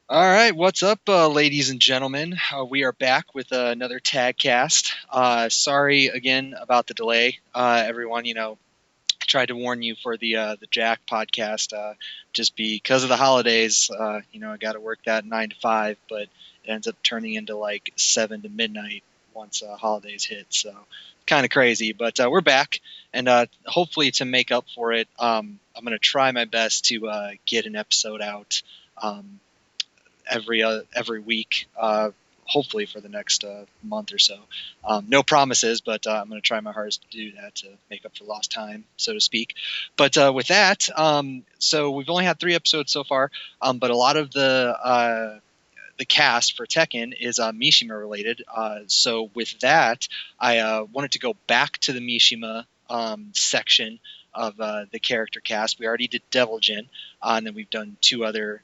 All right, what's up, ladies and gentlemen? We are back with another TagCast. Sorry again about the delay, everyone. I tried to warn you for the Jack podcast, just because of the holidays. I got to work that 9 to 5, but it ends up turning into like 7 to midnight once holidays hit. So kind of crazy, but we're back, and hopefully to make up for it, I'm gonna try my best to get an episode out. Um, every week, hopefully for the next month or so. No promises, but I'm going to try my hardest to do that to make up for lost time, so to speak. But with that, so we've only had 3 episodes so far, but a lot of the cast for Tekken is Mishima related. So with that, I wanted to go back to the Mishima section of the character cast. We already did Devil Jin, and then we've done 2 other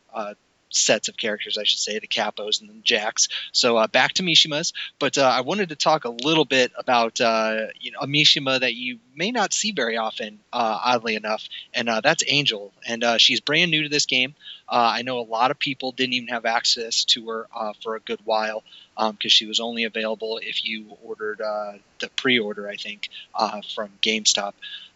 sets of characters, I should say, the Capos and the Jacks. So back to Mishimas, but I wanted to talk a little bit about a Mishima that you may not see very often, oddly enough, and that's Angel, and she's brand new to this game. I know a lot of people didn't even have access to her for a good while because she was only available if you ordered the pre-order, I think, from GameStop.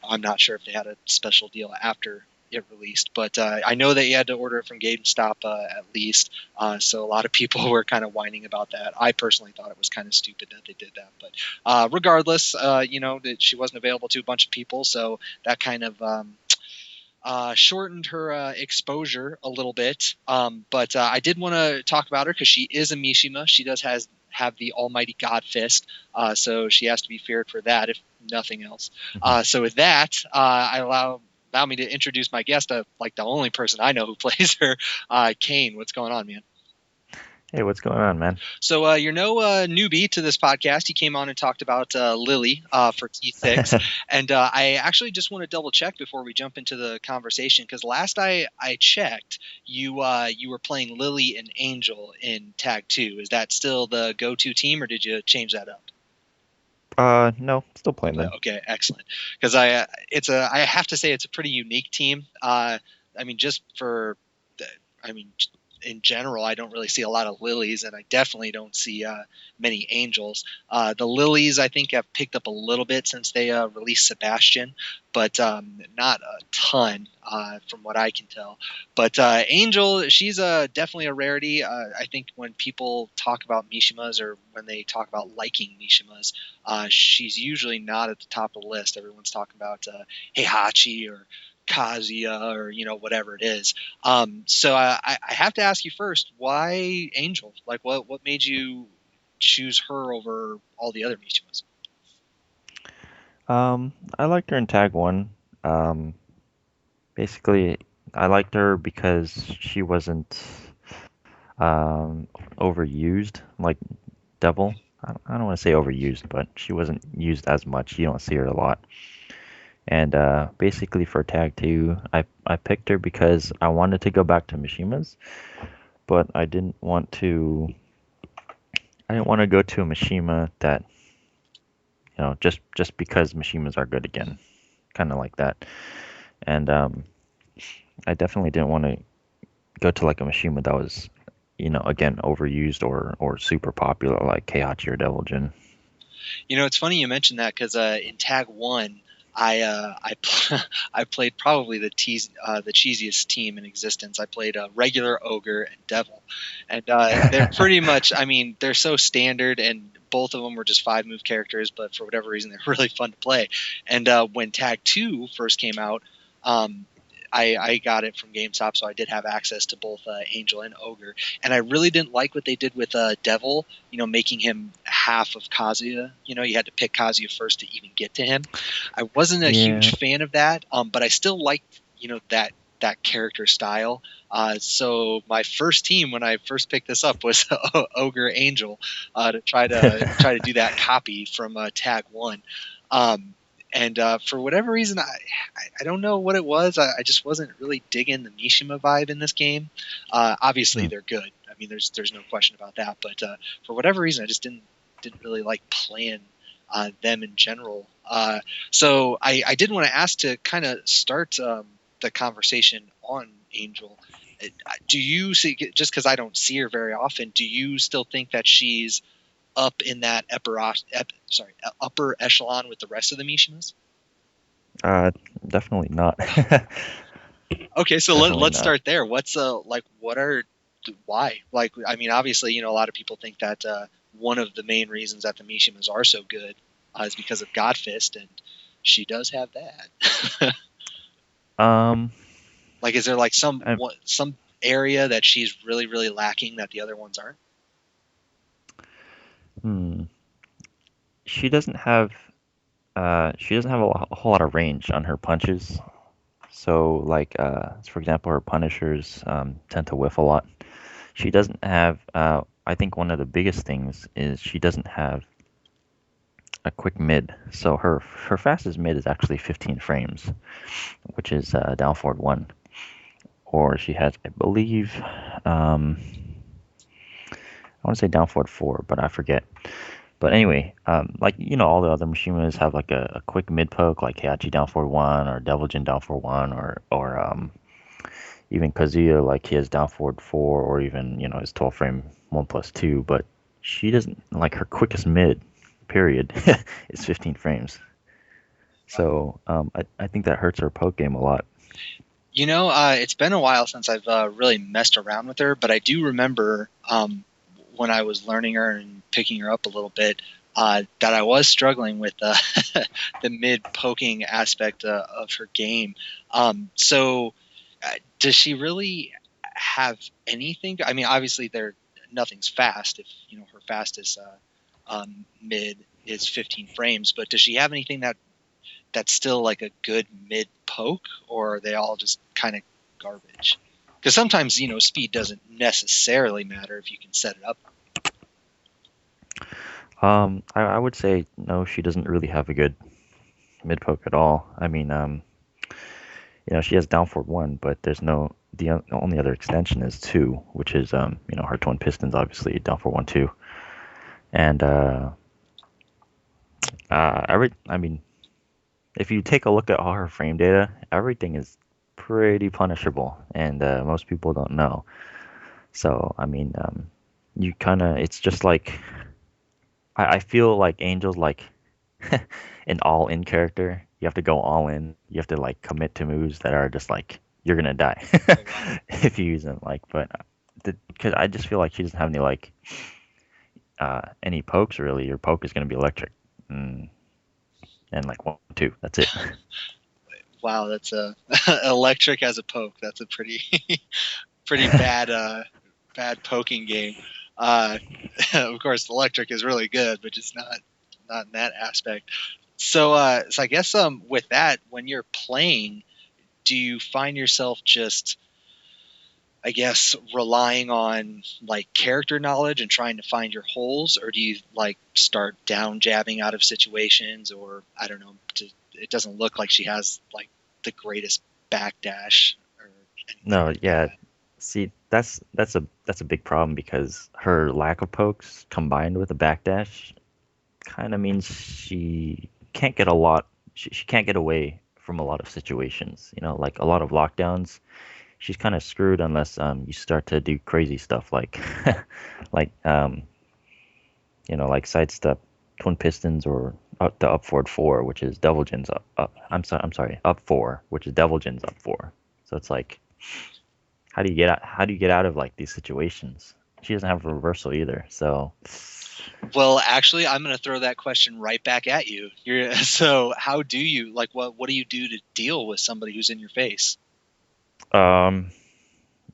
I'm not sure if they had a special deal after it released, but I know that you had to order it from GameStop at least. So a lot of people were kind of whining about that. I personally thought it was kind of stupid that they did that, but regardless, that she wasn't available to a bunch of people, so that kind of shortened her exposure a little bit. But I did want to talk about her because she is a Mishima. She does have the Almighty God Fist, so she has to be feared for that, if nothing else. So with that, I allow me to introduce my guest, like the only person I know who plays her, Kane. What's going on, man? Hey, what's going on, man? So you're no newbie to this podcast. You came on and talked about Lily for T6, and I actually just want to double check before we jump into the conversation because last I checked, you were playing Lily and Angel in Tag 2. Is that still the go-to team, or did you change that up? No, still playing them. Okay, excellent. Because I have to say it's a pretty unique team. I mean, just for, the, I mean, in general, I don't really see a lot of lilies, and I definitely don't see many angels. The lilies, I think, have picked up a little bit since they released Sebastian, but not a ton from what I can tell. But Angel, she's definitely a rarity. I think when people talk about Mishimas or when they talk about liking Mishimas, she's usually not at the top of the list. Everyone's talking about Heihachi or Kazuya or whatever it is. So I have to ask you first, why Angel? Like, what made you choose her over all the other Mishimas? I liked her in Tag 1. Um, Basically, I liked her because she wasn't overused like Devil. I don't want to say overused, but she wasn't used as much. You don't see her a lot. And basically for Tag 2, I picked her because I wanted to go back to Mishima's, but I didn't want to go to a Mishima that, just because Mishimas are good again, kind of like that. And I definitely didn't want to go to like a Mishima that was, again overused or super popular like Keihachi or Devil Jin. It's funny you mentioned that because in Tag One, I played probably the cheesiest team in existence. I played regular ogre and devil, and they're pretty much. I mean, they're so standard, and both of them were just 5 move characters. But for whatever reason, they're really fun to play. And when Tag Two first came out, um, I got it from GameStop, so I did have access to both Angel and Ogre. And I really didn't like what they did with Devil, making him half of Kazuya. You had to pick Kazuya first to even get to him. I wasn't a Yeah, huge fan of that, but I still liked, that character style. So my first team when I first picked this up was Ogre Angel to try to do that copy from Tag One. Um, and for whatever reason, I don't know what it was. I just wasn't really digging the Mishima vibe in this game. Obviously, Hmm. they're good. I mean, there's no question about that. But for whatever reason, I just didn't really like playing them in general. So I did want to ask to kind of start the conversation on Angel. Do you see, just because I don't see her very often, do you still think that she's up in that upper echelon with the rest of the Mishimas? Uh, Definitely not. Okay, so Definitely let's not. start there. What's like what are why? Like I mean, obviously, a lot of people think that one of the main reasons that the Mishimas are so good is because of Godfist, and she does have that. Um, Like, is there like I, some area that she's really lacking that the other ones aren't? hmm, she doesn't have a whole lot of range on her punches. So like for example, her punishers tend to whiff a lot. She doesn't have I think one of the biggest things is she doesn't have a quick mid. So her fastest mid is actually 15 frames, which is down forward 1. Or she has, I believe, um, I want to say down forward 4, but I forget. But anyway, like all the other Mishimas have like a quick mid poke, like Heihachi down forward 1, or Devil Jin down forward 1, or even Kazuya, like he has down forward 4, or even his 12 frame 1+2. But she doesn't, like, her quickest mid period is 15 frames. So I think that hurts her poke game a lot. It's been a while since I've really messed around with her, but I do remember when I was learning her and picking her up a little bit that I was struggling with the mid poking aspect of her game. Does she really have anything? I mean, obviously, nothing's fast. If her fastest mid is 15 frames, but does she have anything that's still like a good mid poke, or are they all just kind of garbage? Because sometimes speed doesn't necessarily matter if you can set it up. I would say no, she doesn't really have a good mid poke at all. I mean, she has down forward 1, but there's no the only other extension is 2, which is her twin pistons, obviously down forward 1 2, and I mean, if you take a look at all her frame data, everything is pretty punishable, and most people don't know. So I mean, you kind of it's just like I feel like Angel's like an all-in character. You have to go all in. You have to like commit to moves that are just like you're gonna die Oh wow! if you use them. Like, but because I just feel like she doesn't have any like any pokes really. Your poke is gonna be electric, mm, and like 1 2. That's it. Wow, that's a electric as a poke. That's a pretty pretty bad poking game. Uh, of course, electric is really good, but just not in that aspect. So I guess with that, when you're playing, do you find yourself just, I guess, relying on like character knowledge and trying to find your holes, or do you like start down jabbing out of situations, or I don't know, it doesn't look like she has like the greatest backdash or anything No, like yeah. that. See, that's a big problem because her lack of pokes combined with a backdash kind of means she can't get a lot. She can't get away from a lot of situations. Like a lot of lockdowns. She's kind of screwed unless you start to do crazy stuff like like like sidestep twin pistons or up the up forward 4, which is Devil Jin's up. I'm sorry, up 4, which is Devil Jin's up 4. So it's like how do you get out of like these situations? She doesn't have a reversal either. So Well, actually, I'm going to throw that question right back at you. So how do you like what do you do to deal with somebody who's in your face? um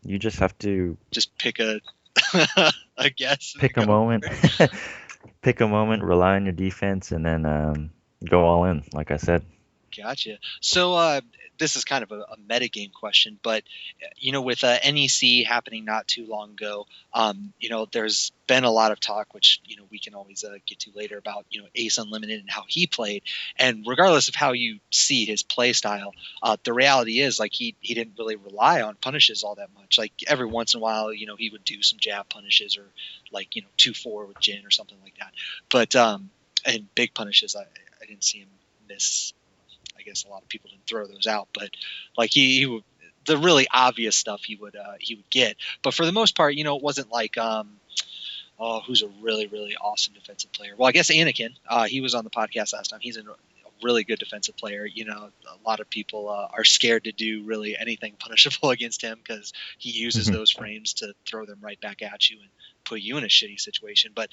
you just have to Just pick a a guess and pick a go moment, for it. pick a moment, rely on your defense, and then go all in. Like I said. Gotcha. So this is kind of a metagame question, but with NEC happening not too long ago, there's been a lot of talk, which we can always get to later about Ace Unlimited and how he played. And regardless of how you see his play style, the reality is like he didn't really rely on punishes all that much. Like every once in a while, he would do some jab punishes or like 2-4 with Jin or something like that. But and big punishes, I didn't see him miss. I guess a lot of people didn't throw those out, but like he would, the really obvious stuff he would get. But for the most part, it wasn't like who's a really really awesome defensive player. Well, I guess Anakin. He was on the podcast last time. He's a really good defensive player. A lot of people are scared to do really anything punishable against him because he uses those frames to throw them right back at you and put you in a shitty situation. But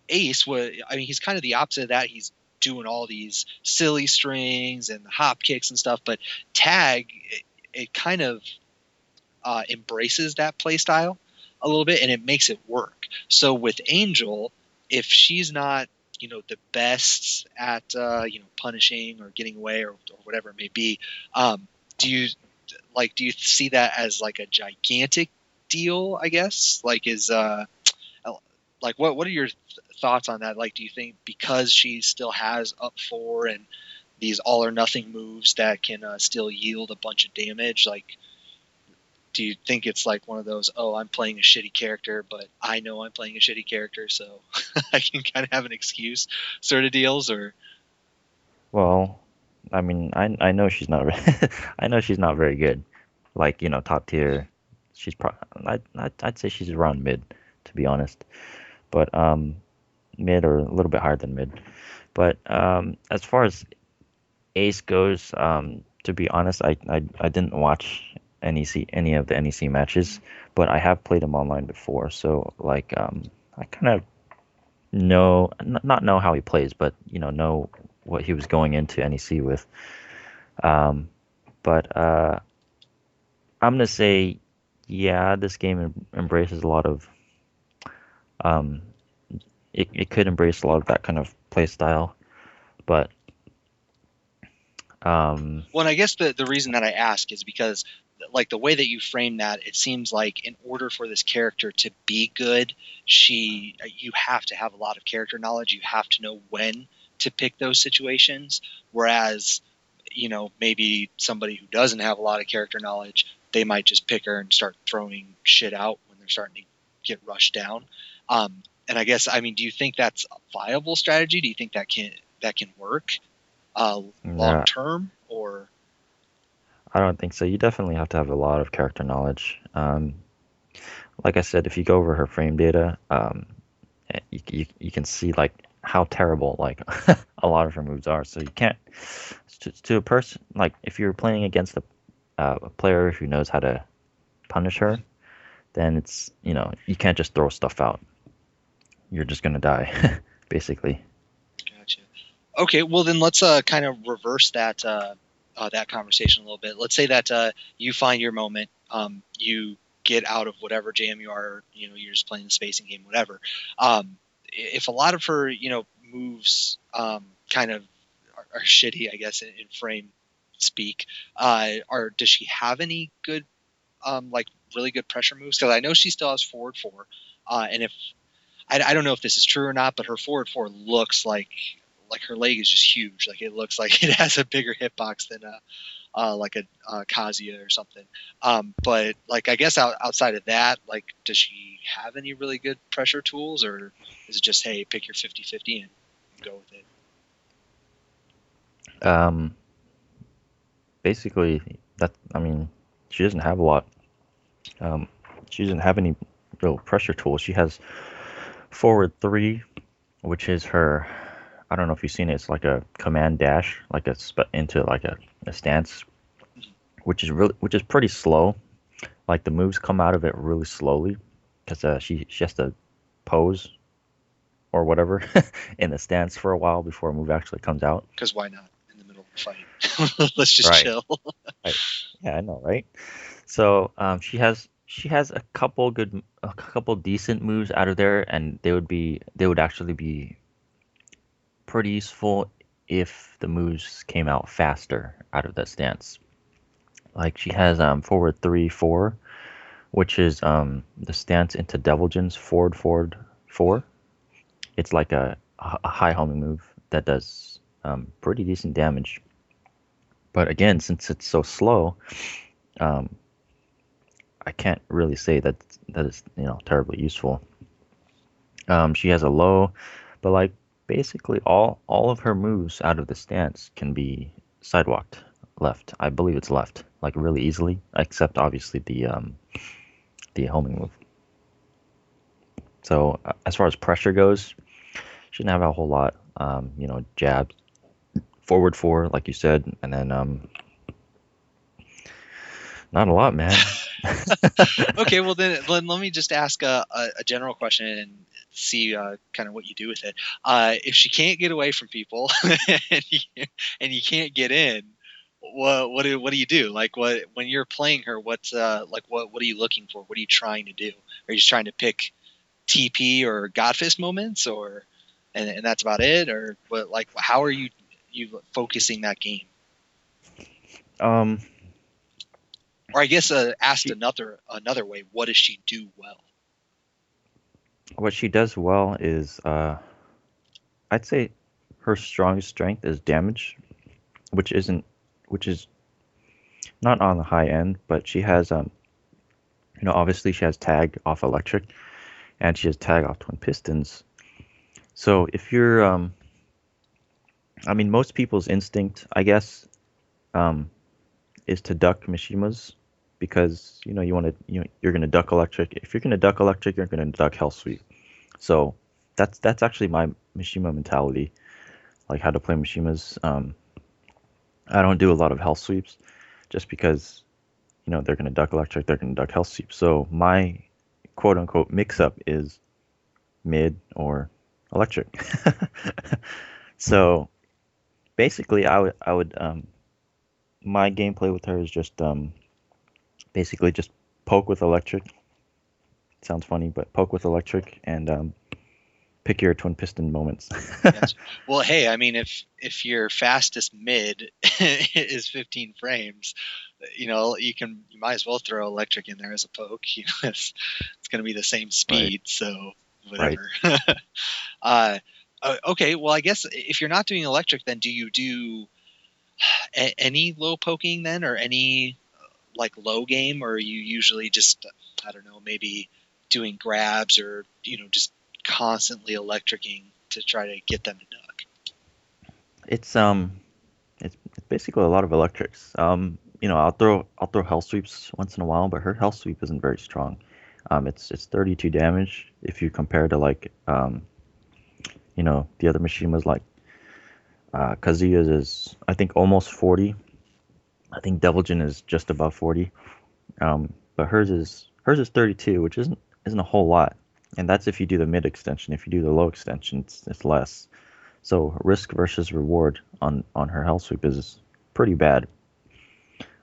Ace was, I mean, he's kind of the opposite of that. He's doing all these silly strings and hop kicks and stuff. But Tag, it kind of embraces that play style a little bit and it makes it work. So with Angel, if she's not the best at punishing or getting away or whatever it may be, do you see that as like a gigantic deal? I guess what are your thoughts on that? Like, do you think because she still has up four and these all or nothing moves that can still yield a bunch of damage, like, do you think it's like one of those, oh, I'm playing a shitty character, but I know I'm playing a shitty character, so I can kind of have an excuse sort of deals? Or Well, I mean, I know she's not I know she's not very good. Like, top tier. She's I'd say she's around mid, to be honest. But mid or a little bit higher than mid. But as far as Ace goes, to be honest, I didn't watch any of the NEC matches, but I have played him online before, so like I kind of know not know how he plays, but know what he was going into NEC with. But I'm gonna say, yeah, this game embraces a lot of it could embrace a lot of that kind of play style, but well, and I guess the reason that I ask is because like the way that you frame that, it seems like in order for this character to be good, you have to have a lot of character knowledge. You have to know when to pick those situations. Whereas, maybe somebody who doesn't have a lot of character knowledge, they might just pick her and start throwing shit out when they're starting to get rushed down. And I guess, I mean, do you think that's a viable strategy? Do you think that can work long nah, term, or? I don't think so. You definitely have to have a lot of character knowledge. Like I said, if you go over her frame data, you can see like how terrible like a lot of her moves are. So you can't to a person like if you're playing against a player who knows how to punish her, then it's you can't just throw stuff out. You're just gonna die, basically. Gotcha. Okay, well then let's kind of reverse that conversation a little bit. Let's say that you find your moment, you get out of whatever jam you are, you're just playing the spacing game, whatever. If a lot of her, moves kind of are shitty, I guess, in frame speak, does she have any good, like really good pressure moves? Because I know she still has forward four, and if I don't know if this is true or not, but her forward four looks like her leg is just huge. Like it looks like it has a bigger hitbox than like a Kazuya or something. But like I guess outside of that, like does she have any really good pressure tools, or is it just hey pick your 50-50 and go with it? Um, Basically, that I mean, she doesn't have a lot. Um, she doesn't have any real pressure tools. She has forward three, which is her. I don't know if you've seen it. It's like a command dash, like into like a stance, which is pretty slow. Like the moves come out of it really slowly because she has to pose or whatever in the stance for a while before a move actually comes out. Because why not in the middle of the fight? Let's just Right. chill. Right. Yeah, I know, right? So she has a couple decent moves out of there, and they would actually be pretty useful if the moves came out faster out of that stance. Like she has forward 3-4, which is the stance into Devil Jin's forward 4. It's like a high homing move that does pretty decent damage. But again, since it's so slow, um, I can't really say that is terribly useful. She has a low, but like basically all of her moves out of the stance can be sidewalked left. I believe it's left. like really easily, except obviously the homing move. So as far as pressure goes, shouldn't have a whole lot. Jab, forward four, like you said, and then not a lot, man. Okay, well then let me just ask a general question and see kind of what you do with it. If she can't get away from people and you can't get in, what do you do? Like what when you're playing her? What's like what are you looking for? What are you trying to do? Are you just trying to pick TP or Godfist moments, or and that's about it, or what? Like how are you focusing that game? um, Or I guess asked she another way, what does she do well? what she does well is I'd say her strongest strength is damage, which isn't which is not on the high end, but she has obviously she has tag off electric and she has tag off twin pistons. So if you're I mean most people's instinct, I guess, um is to duck Mishimas because you want to you're going to duck electric. If you're going to duck electric, you're going to duck hell sweep. So that's actually my Mishima mentality, like how to play Mishimas. I don't do a lot of hell sweeps just because they're going to duck electric, they're going to duck hell sweep. So my quote unquote mix up is mid or electric. So basically, I would my gameplay with her is just basically just poke with electric. Sounds funny, but poke with electric and pick your twin piston moments. Gotcha. Well, hey, I mean, if your fastest mid is 15 frames, you might as well throw electric in there as a poke. It's going to be the same Right, speed, so right. whatever. uh, okay, well, I guess if you're not doing electric, then do you do any low poking then, or any like low game, or are you usually just I don't know, maybe doing grabs or just constantly electricking to try to get them to duck? It's it's basically a lot of electrics. I'll throw hell sweeps once in a while, but her hell sweep isn't very strong. It's 32 damage if you compare to like the other Mishimas like Kazuya's is I think almost 40. I think Devil Jin is just above 40. But hers is 32, which isn't a whole lot. And that's if you do the mid extension. If you do the low extension, it's less. So risk versus reward on her hell sweep is pretty bad.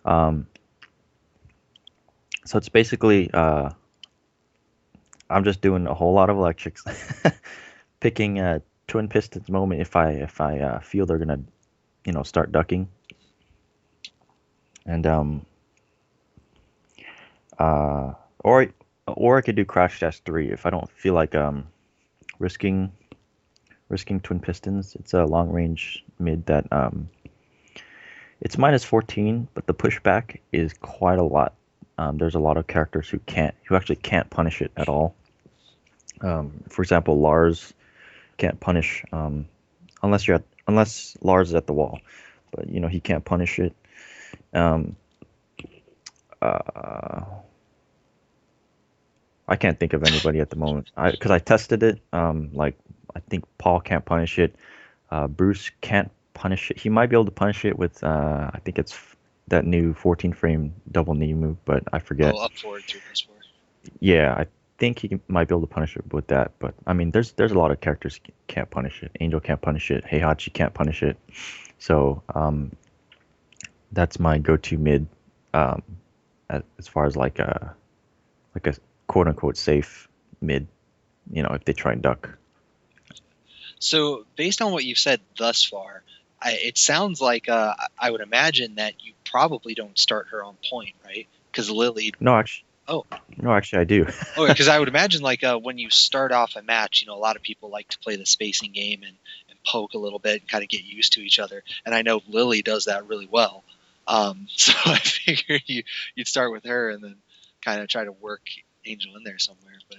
Um, so it's basically I'm just doing a whole lot of electrics, picking a twin pistons moment if I feel they're gonna start ducking, and uh or or I could do crash dash 3 if I don't feel like risking risking twin pistons. It's a long range mid that it's minus 14, but the pushback is quite a lot. There's a lot of characters who actually can't punish it at all. For example, Lars can't punish unless Lars is at the wall, but he can't punish it. Um, uh, I can't think of anybody at the moment because I tested it. Like I think Paul can't punish it. Bruce can't punish it. He might be able to punish it with I think it's that new 14 frame double knee move, but I forget. Oh, up forward, 3+4. Yeah, I think might be able to punish it with that. But I mean, there's a lot of characters can't punish it. Angel can't punish it. Heihachi can't punish it. So that's my go-to mid um, as far as like a quote unquote safe mid. If they try and duck. So, based on what you've said thus far, it sounds like I would imagine that you probably don't start her on point, right? Because Lily. No, actually, Oh, no, actually, I do. oh, because I would imagine like when you start off a match, a lot of people like to play the spacing game and poke a little bit and kind of get used to each other. And I know Lily does that really well. So I figured you'd start with her and then kind of try to work Angel in there somewhere. But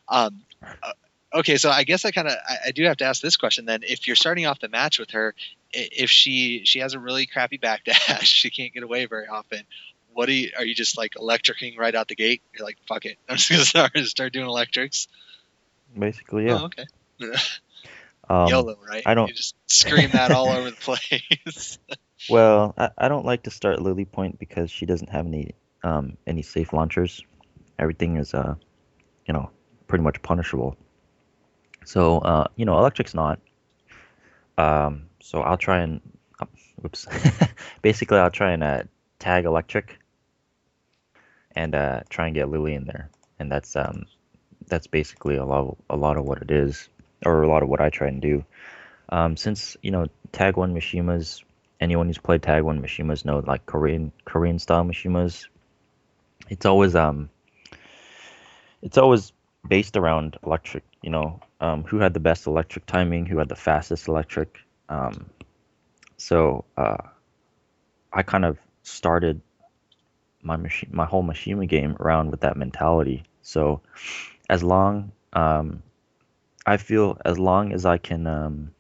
um, uh, okay, so I guess I do have to ask this question then. If you're starting off the match with her, if she has a really crappy backdash, she can't get away very often. what are you just like electricing right out the gate? You're like, fuck it, I'm just gonna start doing electrics. Basically, yeah. Oh, okay. Um, YOLO, right? I don't. You just scream that all over the place. Well, I don't like to start Lily Point because she doesn't have any safe launchers. Everything is you know, pretty much punishable. So Electric's not. So I'll try and whoops. Basically, I'll try and tag Electric and try and get Lily in there, and that's basically a lot of what it is, or a lot of what I try and do. Since Tag One Mishimas, anyone who's played Tag One Mishimas know like Korean style Mishimas. It's always um it's always based around electric. Who had the best electric timing, who had the fastest electric. So I kind of started my whole Mishima game around with that mentality. So as long I feel as long as I can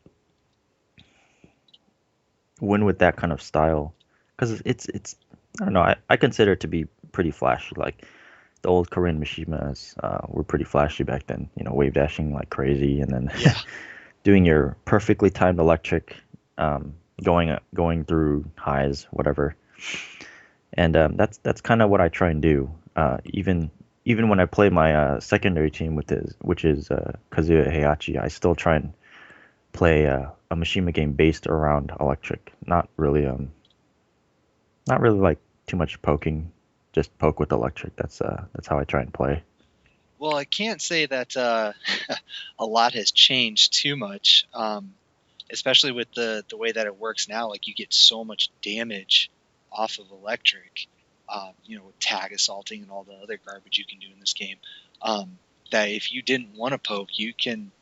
win with that kind of style, because it's I don't know, I consider it to be pretty flashy. Like the old Korean Mishimas were pretty flashy back then. Wave dashing like crazy, and then Yeah. doing your perfectly timed electric, going through highs, whatever. And that's kind of what I try and do. Even when I play my secondary team which is Kazuya Heihachi, I still try and play a Mishima game based around electric. Not really like too much poking, just poke with electric. That's how I try and play. Well, I can't say that a lot has changed too much, especially with the way that it works now. Like you get so much damage off of electric, with tag assaulting and all the other garbage you can do in this game. That if you didn't want to poke, you can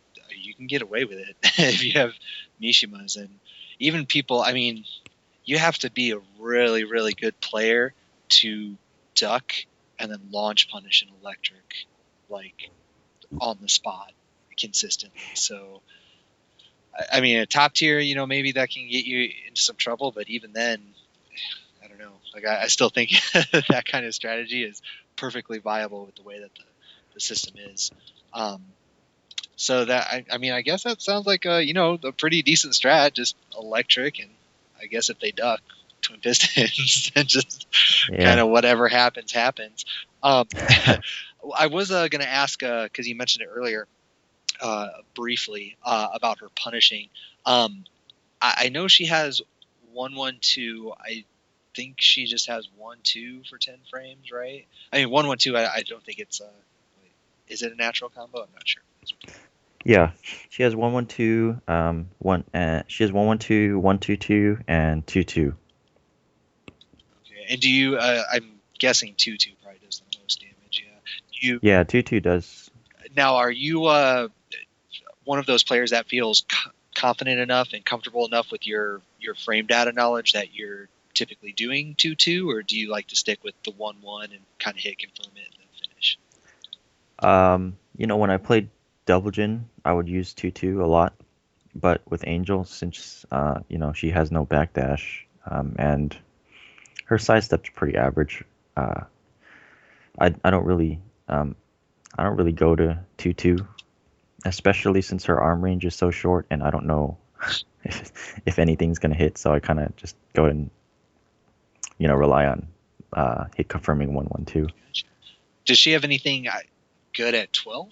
get away with it if you have Mishimas and even people. I mean, you have to be a really really good player to duck and then launch punish an electric like on the spot consistently. So I mean, a top tier, maybe that can get you into some trouble, but even then, I don't know. Like I still think that kind of strategy is perfectly viable with the way that the system is. Um, so that I mean, I guess that sounds like a pretty decent strat, just electric, and I guess if they duck, twin pistons, and just kind Yeah. of whatever happens happens. I was going to ask because you mentioned it earlier briefly about her punishing. I know she has 112. I think she just has 1-2 for 10 frames, right? I mean 1-1-2. I don't think it's. Is it a natural combo? I'm not sure. Yeah, she has 112, she has 112, 122, and 22. Okay. And do you? I'm guessing 2-2 probably does the most damage. Yeah. You Yeah, 22 does. now are you one of those players that feels confident enough and comfortable enough with your frame data knowledge that you're typically doing 2-2, or do you like to stick with the 1-1 and kind of hit confirm it and then finish? When I played Double Jin, I would use 22 a lot, but with Angel, since she has no backdash, and her side step's pretty average, uh, I don't really go to 22, especially since her arm range is so short, and I don't know if anything's gonna hit, so I kind of just go and rely on hit confirming 112. Does she have anything good at 12?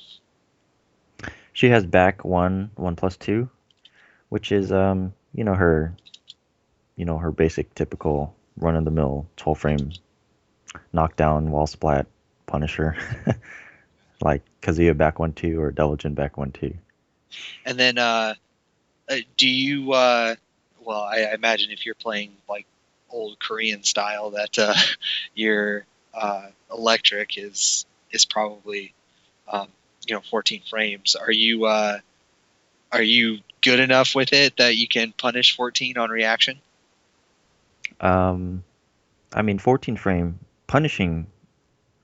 She has back 1+2, which is her basic typical run of the mill 12 frame knockdown wall splat punisher, like Kazuya back 1-2 or Deligent back 1-2. And then do you? Well, I imagine if you're playing like old Korean style, that your electric is probably 14 frames. Are you good enough with it that you can punish 14 on reaction? Um, I mean 14 frame punishing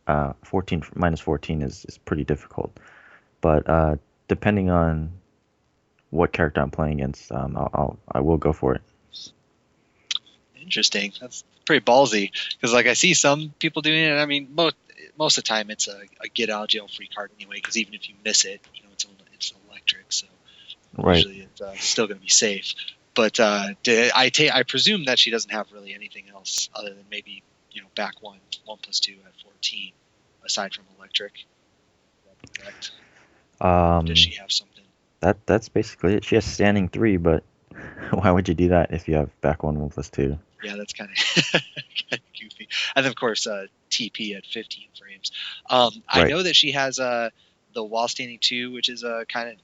14 minus 14 is pretty difficult, but depending on what character I'm playing against, I will go for it. Interesting. That's pretty ballsy because like I see some people doing it. And I mean, most of the time it's a get out of jail free card anyway. Because even if you miss it, you know it's electric, so Right. usually it's still going to be safe. But I presume that she doesn't have really anything else other than maybe back one plus two at 14, aside from electric. Is that correct? Or does Um, she have something? that's basically it. She has standing 3, but why would you do that if you have back 1 plus 2? Yeah, that's kind of goofy. And of course, TP at 15 frames. I Right. know that she has the wall standing 2, which is kind of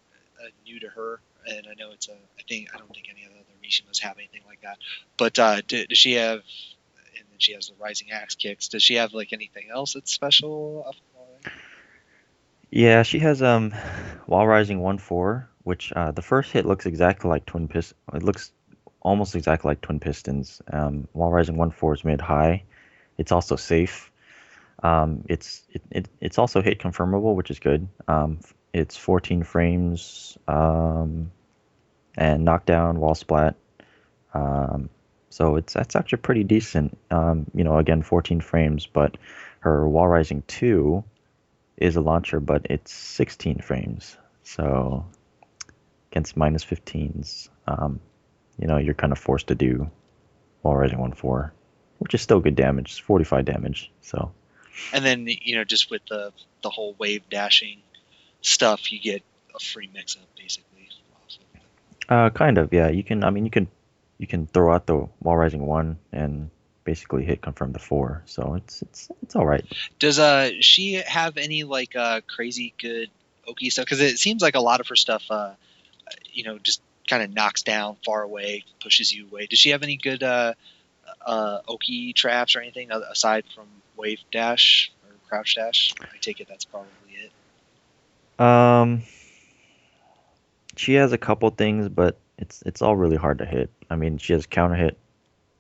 new to her, and I know it's I don't think any other Mishimas have anything like that. But does she have? And then she has the rising axe kicks. Does she have like anything else that's special? Yeah, she has Wall Rising 1-4, which the first hit looks exactly like Twin Pist. It looks almost exactly like Twin Pistons. Wall Rising 1-4 is mid high. It's also safe. It's also hit confirmable, which is good. It's 14 frames and knockdown, wall splat. Um, so that's actually pretty decent. Again, 14 frames, but her Wall Rising 2 is a launcher, but it's 16 frames. So against minus 15s, you're kind of forced to do Wall Rising 1-4, which is still good damage. It's 45 damage. So. And then just with the whole wave dashing stuff, you get a free mix up basically. Kind of, yeah. You can throw out the Wall Rising 1 and basically hit confirm the 4. So it's all right. Does she have any like crazy good Oki stuff? Because it seems like a lot of her stuff, just kind of knocks down far away, pushes you away. Does she have any good Oki traps or anything aside from wave dash or crouch dash? I take it that's probably it. Um, she has a couple things, but it's all really hard to hit. I mean, she has counter hit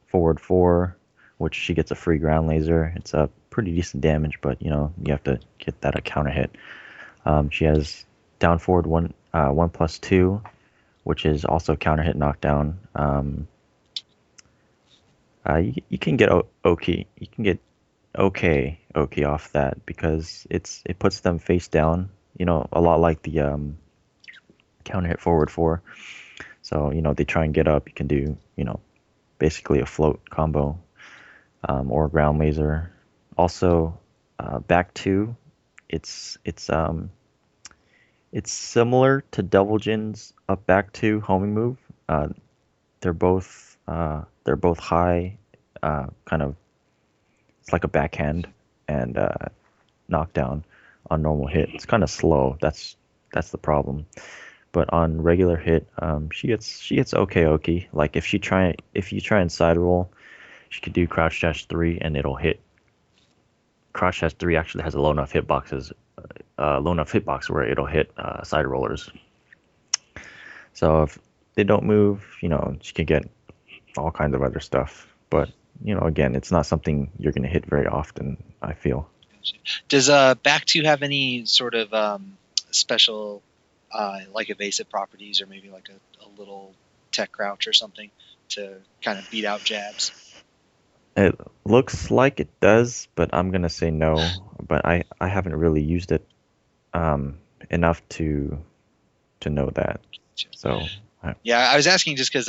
forward 4, which she gets a free ground laser. It's a pretty decent damage, but you have to get that a counter hit. She has down forward 1+2, which is also counter hit knockdown. You can get Oki. You can get Oki off that because it puts them face down. A lot like the counter hit forward 4. So they try and get up. You can do basically a float combo or a ground laser. Also, back 2. It's similar to Double Jin's up back 2 homing move. Uh, they're both high, kind of. It's like a backhand and knockdown on normal hit. It's kind of slow. That's the problem. But on regular hit, she gets okay. Like if you try and side roll, she could do crouch dash 3 and it'll hit. Crouch dash 3 actually has a low enough hitbox where it'll hit side rollers. So if they don't move, she can get all kinds of other stuff. But again, it's not something you're going to hit very often, I feel. Does back two have any sort of special like evasive properties or maybe like a little tech crouch or something to kind of beat out jabs? It looks like it does, but I'm gonna say no. But I haven't really used it enough to know that. So Yeah, I was asking just because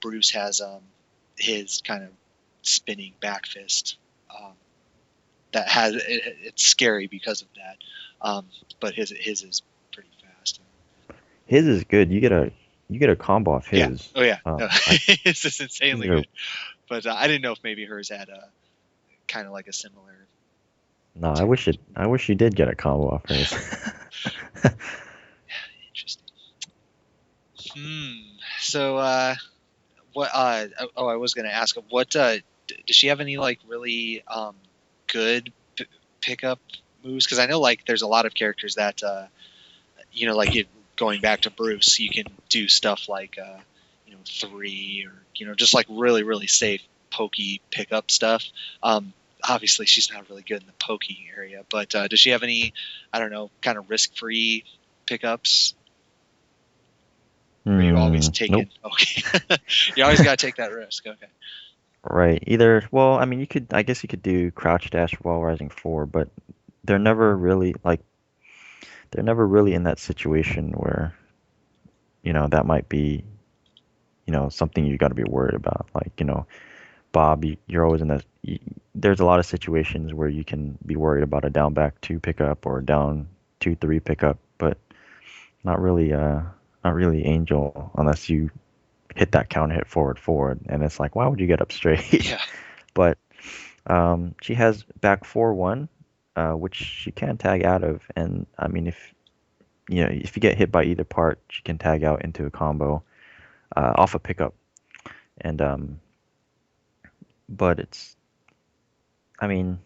Bruce has his kind of spinning back fist that has it's scary because of that, but his is pretty fast. his is good. You get a combo off Yeah. his. Oh yeah. No. I It's just insanely either, good. But I didn't know if maybe hers had a kind of like a similar. no, I wish you did get a combo off his. Interesting. So what? Oh, I was going to ask what. Does she have any like really good pickup moves? Because I know like there's a lot of characters that like going back to Bruce, you can do stuff like 3 or just like really safe pokey pickup stuff. Obviously, she's not really good in the pokey area, but does she have any, I don't know, kind of risk-free pickups? Or you always Nope. taking? Okay, you always got to take that risk. Okay. Right. Either, well, I mean, I guess you could do crouch dash while rising forward, but they're never really like, they're never really in that situation where, that might be, something you got to be worried about. Like, Bob, you're always in there's a lot of situations where you can be worried about a down back two pickup or a down 2-3 pickup, but not really, not really Angel unless you hit that counter hit forward forward, and it's like, why would you get up straight? Yeah. But she has back 4-1, which she can tag out of, and I mean, if you get hit by either part, she can tag out into a combo off a pickup, and but I mean,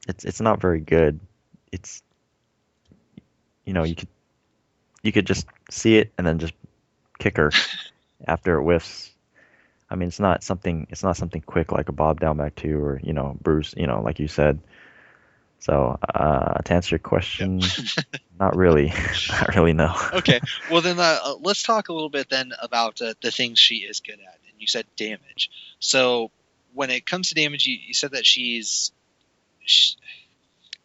it's not very good. It's you could just see it and then just kick her after it whiffs. I mean, it's not something quick like a Bob down back two or Bruce, like you said. So to answer your question, not really, not really, no. Okay. Well, then let's talk a little bit then about the things she is good at. And you said damage. So when it comes to damage, you said that I'm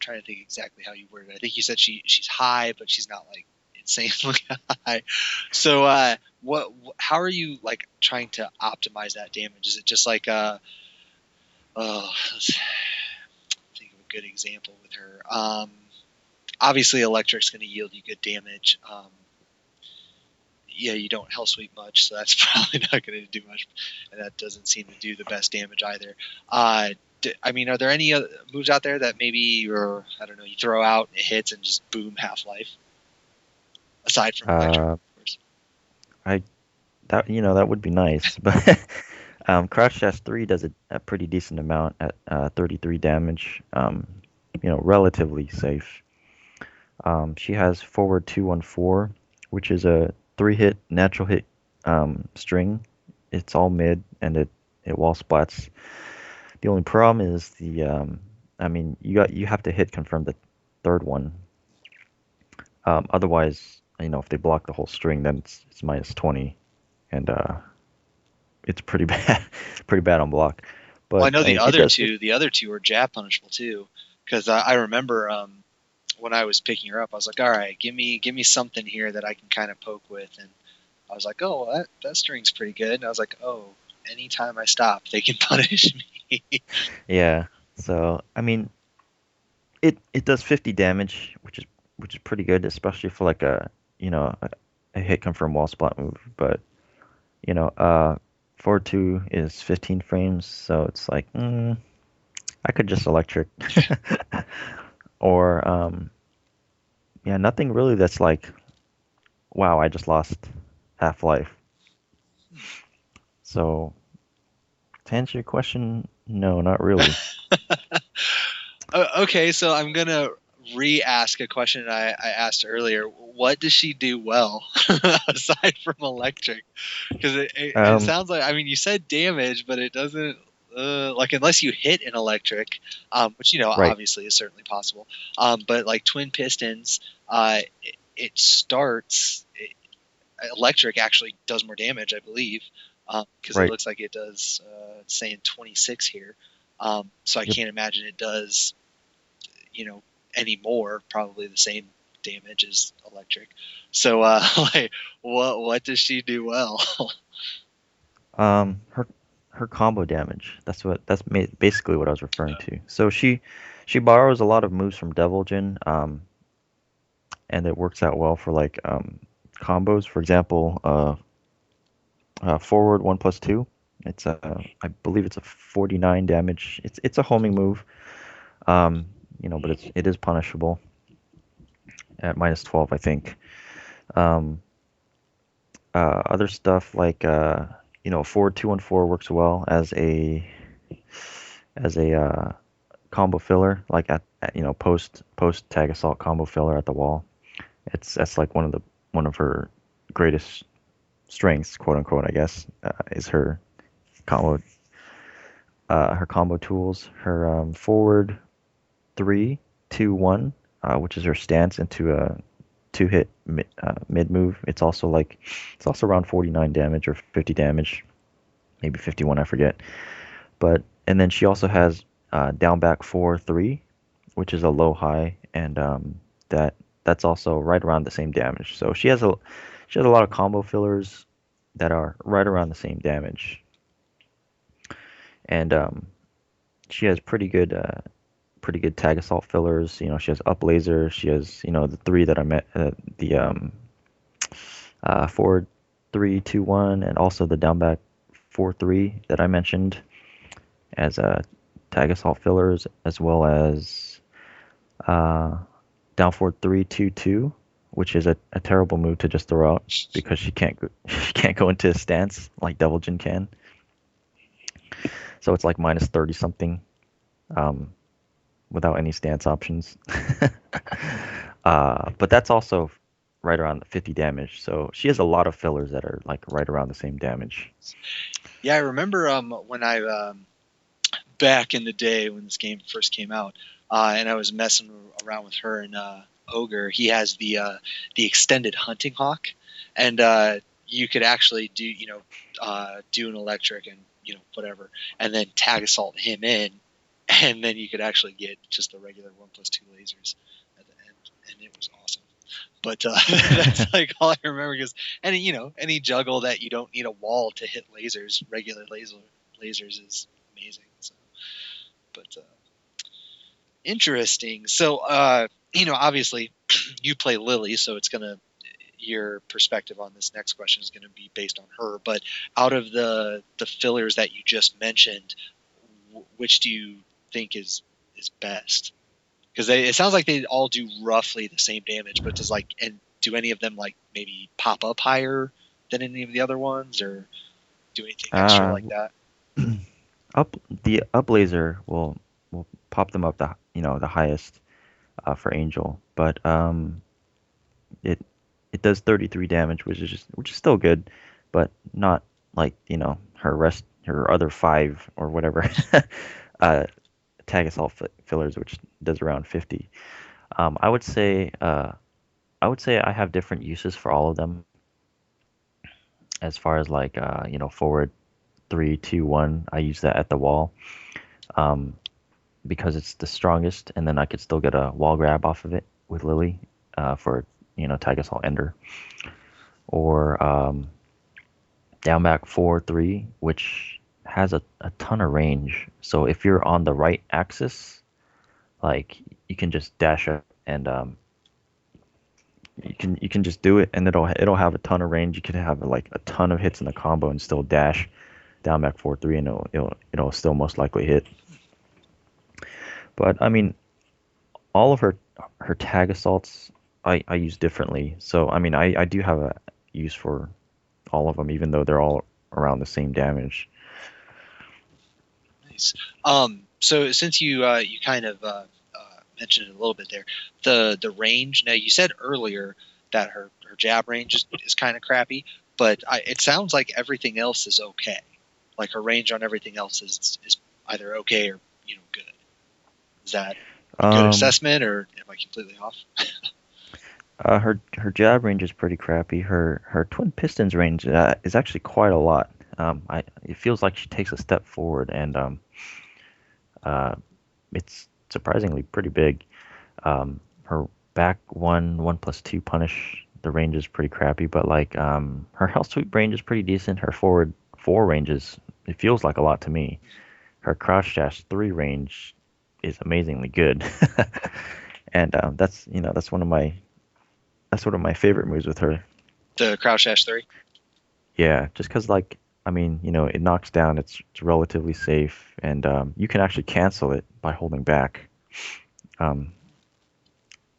trying to think exactly how you worded it. I think you said she's high, but she's not like insanely high. So how are you like trying to optimize that damage? Is it just like let's think of a good example with her. Obviously, electric's going to yield you good damage. Yeah, you don't hell sweep much, so that's probably not going to do much, and that doesn't seem to do the best damage either. I mean, are there any other moves out there that maybe I don't know, you throw out, it hits, and just boom, half life? Aside from electric, Uh, of course. I that would be nice, but Crouch Dash 3 does a pretty decent amount at 33 damage. Relatively safe. She has forward 214, which is a 3-hit natural hit string. It's all mid and it wall splats. The only problem is I mean, you have to hit confirm the third one. Otherwise, if they block the whole string, then it's minus 20, and it's pretty bad, pretty bad on block. Well, I But know I mean, it does. the other two are jab punishable too, because I remember when I was picking her up, I was like, all right, give me something here that I can kind of poke with, and I was like, oh, well, that string's pretty good, and I was like, oh, anytime I stop, they can punish me. Yeah. So I mean, it does 50 damage, which is pretty good, especially for like a hit confirm wall spot move. But forward two is 15 frames, so it's like I could just electric, or yeah, nothing really that's like, wow, I just lost half life. So to answer your question, no, not really. Okay, so I'm gonna re-ask a question I asked earlier. What does she do well aside from electric? Because it Um, sounds like, I mean, you said damage, but it doesn't like, unless you hit an electric, which right, obviously is certainly possible. But like twin pistons, it starts. Electric actually does more damage, I believe, because it right. looks like it does. It's saying 26 here, so I Yep. can't imagine it does any more. Probably the same damage as electric. So like, what does she do well? Her combo damage. Basically what I was referring to. So she borrows a lot of moves from Devil Jin, and it works out well for like combos. For example, forward 1+2. It's I believe it's a 49 damage. It's a homing move. But it is punishable at minus 12, I think. Um, Other stuff like forward 214 works well as a combo filler, like at post tag assault combo filler at the wall. That's like one of her greatest strengths, quote unquote, I guess, is combo her combo tools. Her forward 3-2-1, which is her stance into a two-hit mid move. It's also around 49 damage or 50 damage, maybe 51, I forget. But and then she also has down back 4/3, which is a low high, and that that's also right around the same damage. So she has a lot of combo fillers that are right around the same damage, and she has pretty good tag assault fillers. You know, she has up laser. She has the three that I met, the 4-3-2-1, and also the down back 4/3 that I mentioned as tag assault fillers, as well as uh, down 4-3-2-2, which is a terrible move to just throw out because she can't go into a stance like Devil Jin can. So it's like minus 30 something um, without any stance options. But that's also right around the 50 damage. So she has a lot of fillers that are like right around the same damage. Yeah, I remember when I back in the day when this game first came out, and I was messing around with her and Ogre. He has the extended hunting hawk, and you could actually do do an electric and whatever, and then tag assault him in, and then you could actually get just the regular 1+2 lasers at the end, and it was awesome. But that's like all I remember because any juggle that you don't need a wall to hit lasers, regular lasers is amazing. So, but interesting. So obviously you play Lily, so it's gonna your perspective on this next question is going to be based on her. But out of the fillers that you just mentioned, which do you think is best? Because it sounds like they all do roughly the same damage, but do any of them like maybe pop up higher than any of the other ones, or do anything extra Uh, like that? up the up laser will pop them up the highest for Angel, but it it does 33 damage, which is still good, but not like her other five or whatever uh, tag assault fillers, which does around 50. I would say I have different uses for all of them as far as like forward 3-2-1. I use that at the wall um, because it's the strongest, and then I could still get a wall grab off of it with Lily for tag assault ender or down back 4/3, which has a ton of range. So if you're on the right axis, like you can just dash up and you can just do it, and it'll have a ton of range. You can have like a ton of hits in the combo and still dash down back 4/3, and it'll still most likely hit. But I mean, all of her tag assaults I use differently. So I mean, I do have a use for all of them, even though they're all around the same damage. Nice. So since you kind of mentioned it a little bit there, the range. Now you said earlier that her jab range is kind of crappy, but it sounds like everything else is okay. Like her range on everything else is either okay or good. Is that a good Um, assessment, or am I completely off? her jab range is pretty crappy. Her twin pistons range is actually quite a lot. It feels like she takes a step forward, and uh, it's surprisingly pretty big. Her back 1+2 punish, the range is pretty crappy, but like her health sweep range is pretty decent. Her forward 4 ranges, it feels like a lot to me. Her crouch dash 3 range is amazingly good, and that's one of my favorite moves with her. The crouch dash 3. Yeah, just because like I mean it knocks down, it's relatively safe, and you can actually cancel it by holding back. Um,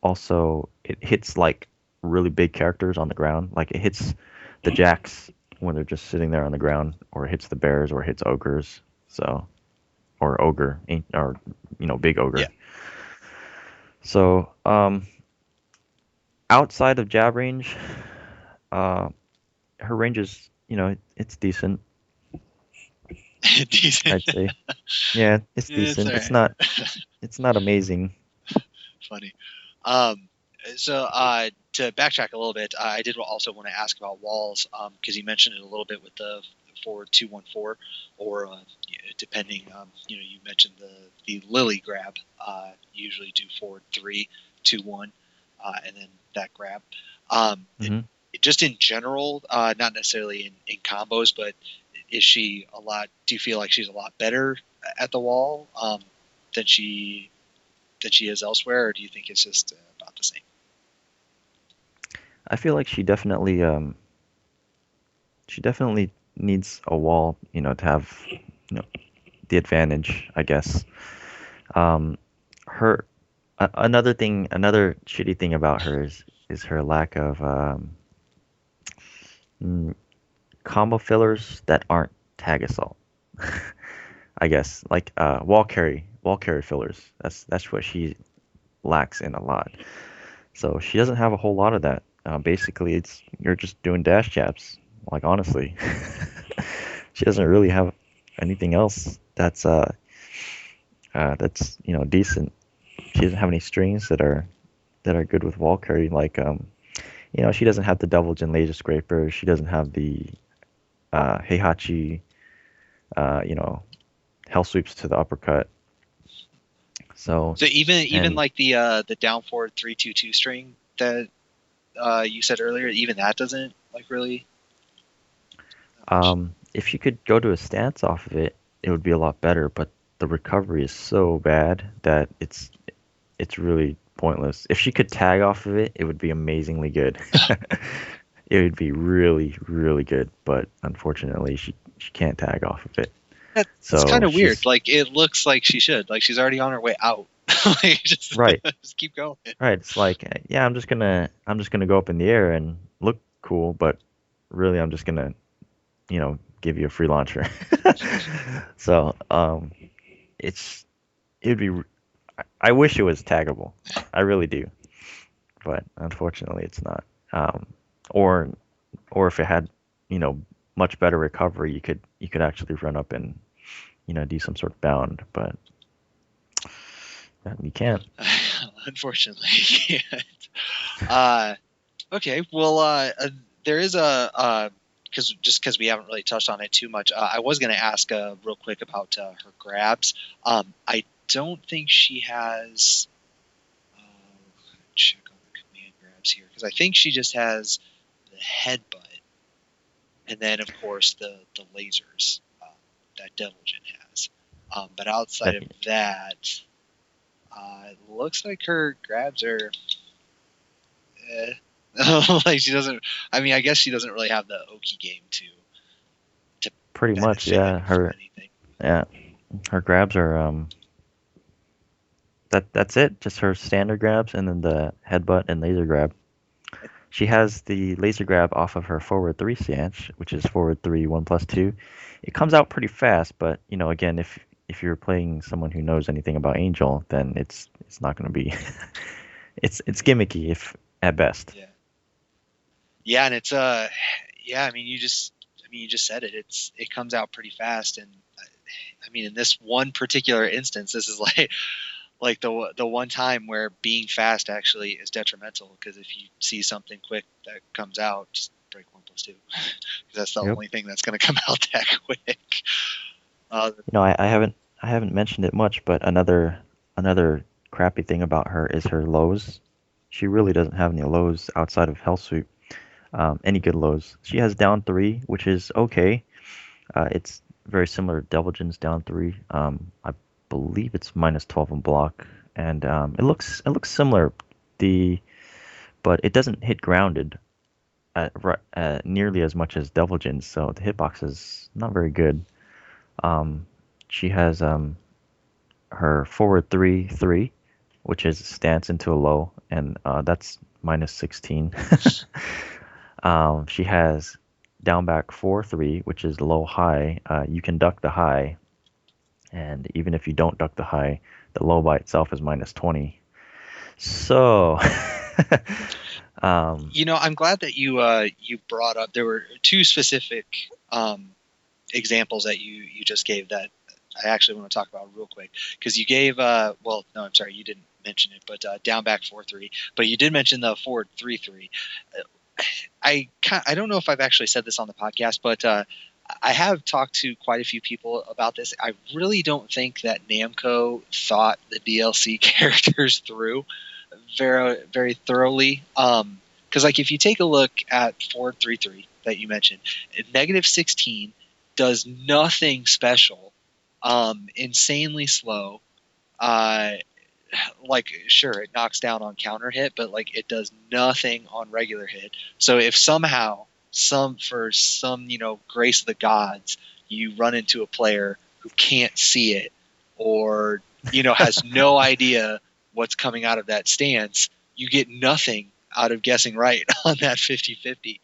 Also, it hits like really big characters on the ground. Like it hits the jacks when they're just sitting there on the ground, or it hits the bears, or it hits ogres. So, or ogre, or big Yeah. ogre. So, outside of jab range, uh, her range is it's decent. Decent. I'd say, yeah, it's It's all decent. right. It's not amazing. Funny. Um, so to backtrack a little bit, I did also want to ask about walls because you mentioned it a little bit with forward 2-1-4, or depending, you mentioned the Lily grab. You usually do forward 3-2-1, and then that grab. Mm-hmm. Just in general, not necessarily in combos, but is she a lot? Do you feel like she's a lot better at the wall than she is elsewhere, or do you think it's just about the same? I feel like she definitely needs a wall, to have, the advantage, I guess. Um, her another shitty thing about her is her lack of mm, combo fillers that aren't tag assault. I guess like wall carry fillers. That's what she lacks in a lot. So she doesn't have a whole lot of that. Basically, it's you're just doing dash jabs. Like honestly, she doesn't really have anything else that's decent. She doesn't have any strings that are good with wall carry. Like she doesn't have the double gen laser scraper. She doesn't have the Heihachi you know hell sweeps to the uppercut. So So even and like the down forward 3-2-2 string that you said earlier, even that doesn't like really that much. if you could go to a stance off of it, it would be a lot better. But the recovery is so bad that it's really pointless. If she could tag off of it, it would be amazingly good. It would be really, really good. But unfortunately, she can't tag off of it. That's kind So of weird. she's Like it looks like she should. Like she's already on her way out. Like, just right, just keep going. right. It's like, yeah, I'm just gonna go up in the air and look cool, but really, I'm just gonna, give you a free launcher. So, it's it'd be. I wish it was taggable. I really do, but unfortunately, it's not. Or if it had, you know, much better recovery, you could actually run up and do some sort of bound, but you can't. Unfortunately, you can't. Uh, okay. Well, there is a because we haven't really touched on it too much. I was going to ask real quick about her grabs. I don't think she has. Check on the command grabs here because I think she just has the headbutt, and then of course the lasers that Devilgen has. But outside That of that, it looks like her grabs are. Eh. Like she doesn't. I mean, I guess she doesn't really have the Okizeme to pretty much, benefit yeah. from Her anything. yeah, her grabs are that's it. Just her standard grabs and then the headbutt and laser grab. She has the laser grab off of her forward three stance, which is forward three, 1+2. It comes out pretty fast, but again, if you're playing someone who knows anything about Angel, then it's not going to be it's gimmicky if at best. Yeah, yeah, and it's yeah. I mean, you just said it. It comes out pretty fast, and I mean, in this one particular instance, this is like the one time where being fast actually is detrimental because if you see something quick that comes out, just break 1+2 because that's the Yep. only thing that's going to come out that quick. Uh, I haven't mentioned it much, but another crappy thing about her is her lows. She really doesn't have any lows outside of Hell Sweep. Any good lows. She has down three, which is okay. It's very similar to Devilgen's down three. I believe it's -12 on block, and it looks similar. The but it doesn't hit grounded nearly as much as Devilgen's, so the hitbox is not very good. Um, she has her forward 3-3, which is stance into a low, and that's -16. She has down back 4-3, which is low high. You can duck the high, and even if you don't duck the high, the low by itself is -20. So, um, I'm glad that you brought up. There were two specific examples that you just gave that I actually want to talk about real quick because you gave well no I'm sorry you didn't mention it but down back 4-3 but you did mention the forward 3-3. I don't know if I've actually said this on the podcast but I have talked to quite a few people about this. I really don't think that Namco thought the DLC characters through very thoroughly. Because like if you take a look at 433 that you mentioned, -16 does nothing special. Insanely slow. Uh, like sure it knocks down on counter hit, but like it does nothing on regular hit. So if somehow for some grace of the gods you run into a player who can't see it or has no idea what's coming out of that stance, you get nothing out of guessing right on that 50-50,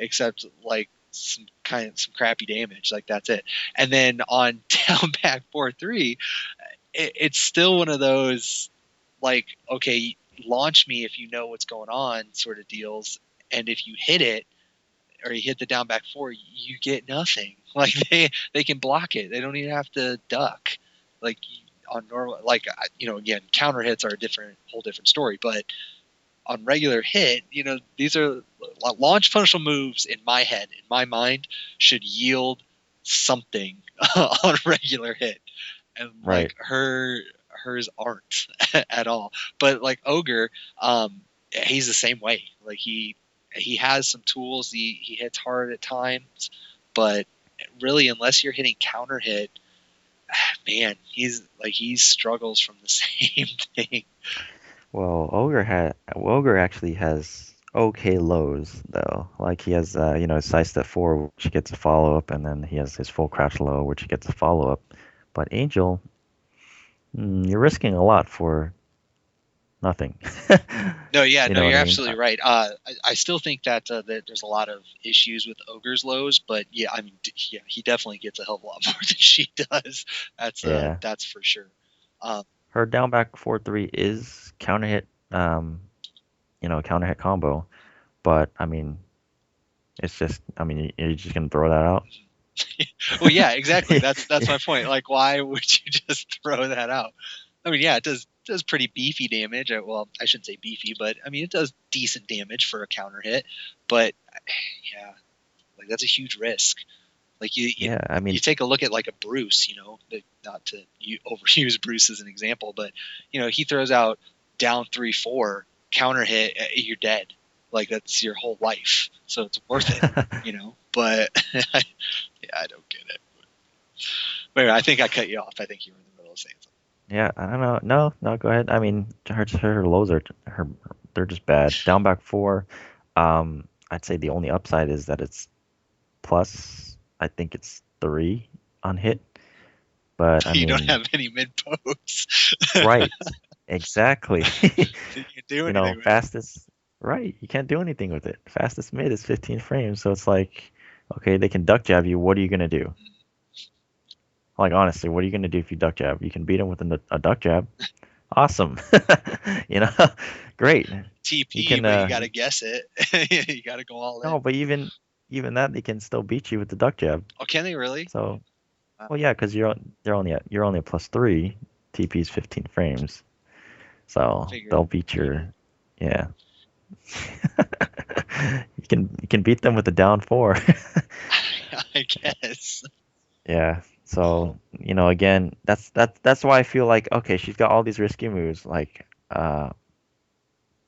except like some crappy damage. Like that's it. And then on down back 4-3, it's still one of those like, okay, launch me if you know what's going on sort of deals. And if you hit it or you hit the down back four, you get nothing. Like they can block it. They don't even have to duck. Like on normal, like again, counter hits are a whole different story. But on regular hit, these are launch punishable moves in my head, in my mind, should yield something on regular hit, and Right. like hers aren't at all. But like Ogre, he's the same way. Like he has some tools. He hits hard at times, but really, unless you're hitting counter hit, man, he struggles from the same thing. Well, Ogre actually has okay lows though. Like he has his sidestep 4, which gets a follow up, and then he has his full crouch low, which gets a follow up. But Angel, you're risking a lot for nothing. No, yeah, You no, know what you're I mean? absolutely right. I still think that there's a lot of issues with Ogre's lows, but yeah, I mean, yeah, he definitely gets a hell of a lot more than she does. Yeah. That's for sure. Um, Her down back 4-3 is counter hit, counter hit combo. But I mean, it's just, I mean, you're just gonna throw that out. well, yeah, exactly. That's my point. Like, why would you just throw that out? I mean, yeah, it does pretty beefy damage. Well, I shouldn't say beefy, but I mean, it does decent damage for a counter hit. But yeah, like that's a huge risk. Like Yeah, I you mean, take a look at like a Bruce, not to overuse Bruce as an example, but he throws out down 3-4 counter hit, you're dead. Like that's your whole life, so it's worth it. But yeah, I don't get it. Wait, I think I cut you off. I think you were in the middle of saying something. yeah, I don't know. No, no, go ahead. I mean, her lows are they're just bad. Down back 4, I'd say the only upside is that it's plus. I think it's 3 on hit. But I You don't mean, have any mid pose. right, exactly. You can do anything with it. Fastest, right? You can't do anything with it. Fastest mid is 15 frames, so it's like, okay, they can duck jab you. What are you gonna do? Like honestly, what are you gonna do if you duck jab? You can beat him with a duck jab. Awesome. You know, great. You TP, can but you got to guess it. You got to go all in. no, but even that they can still beat you with the duck jab. Oh, can they really? So, Uh, well, yeah, because you're only at +3. TP's 15 frames, so Figured they'll beat maybe. your, yeah. You can beat them with the down 4. I guess. Yeah. So, Oh, again, that's why I feel like okay, she's got all these risky moves. Like,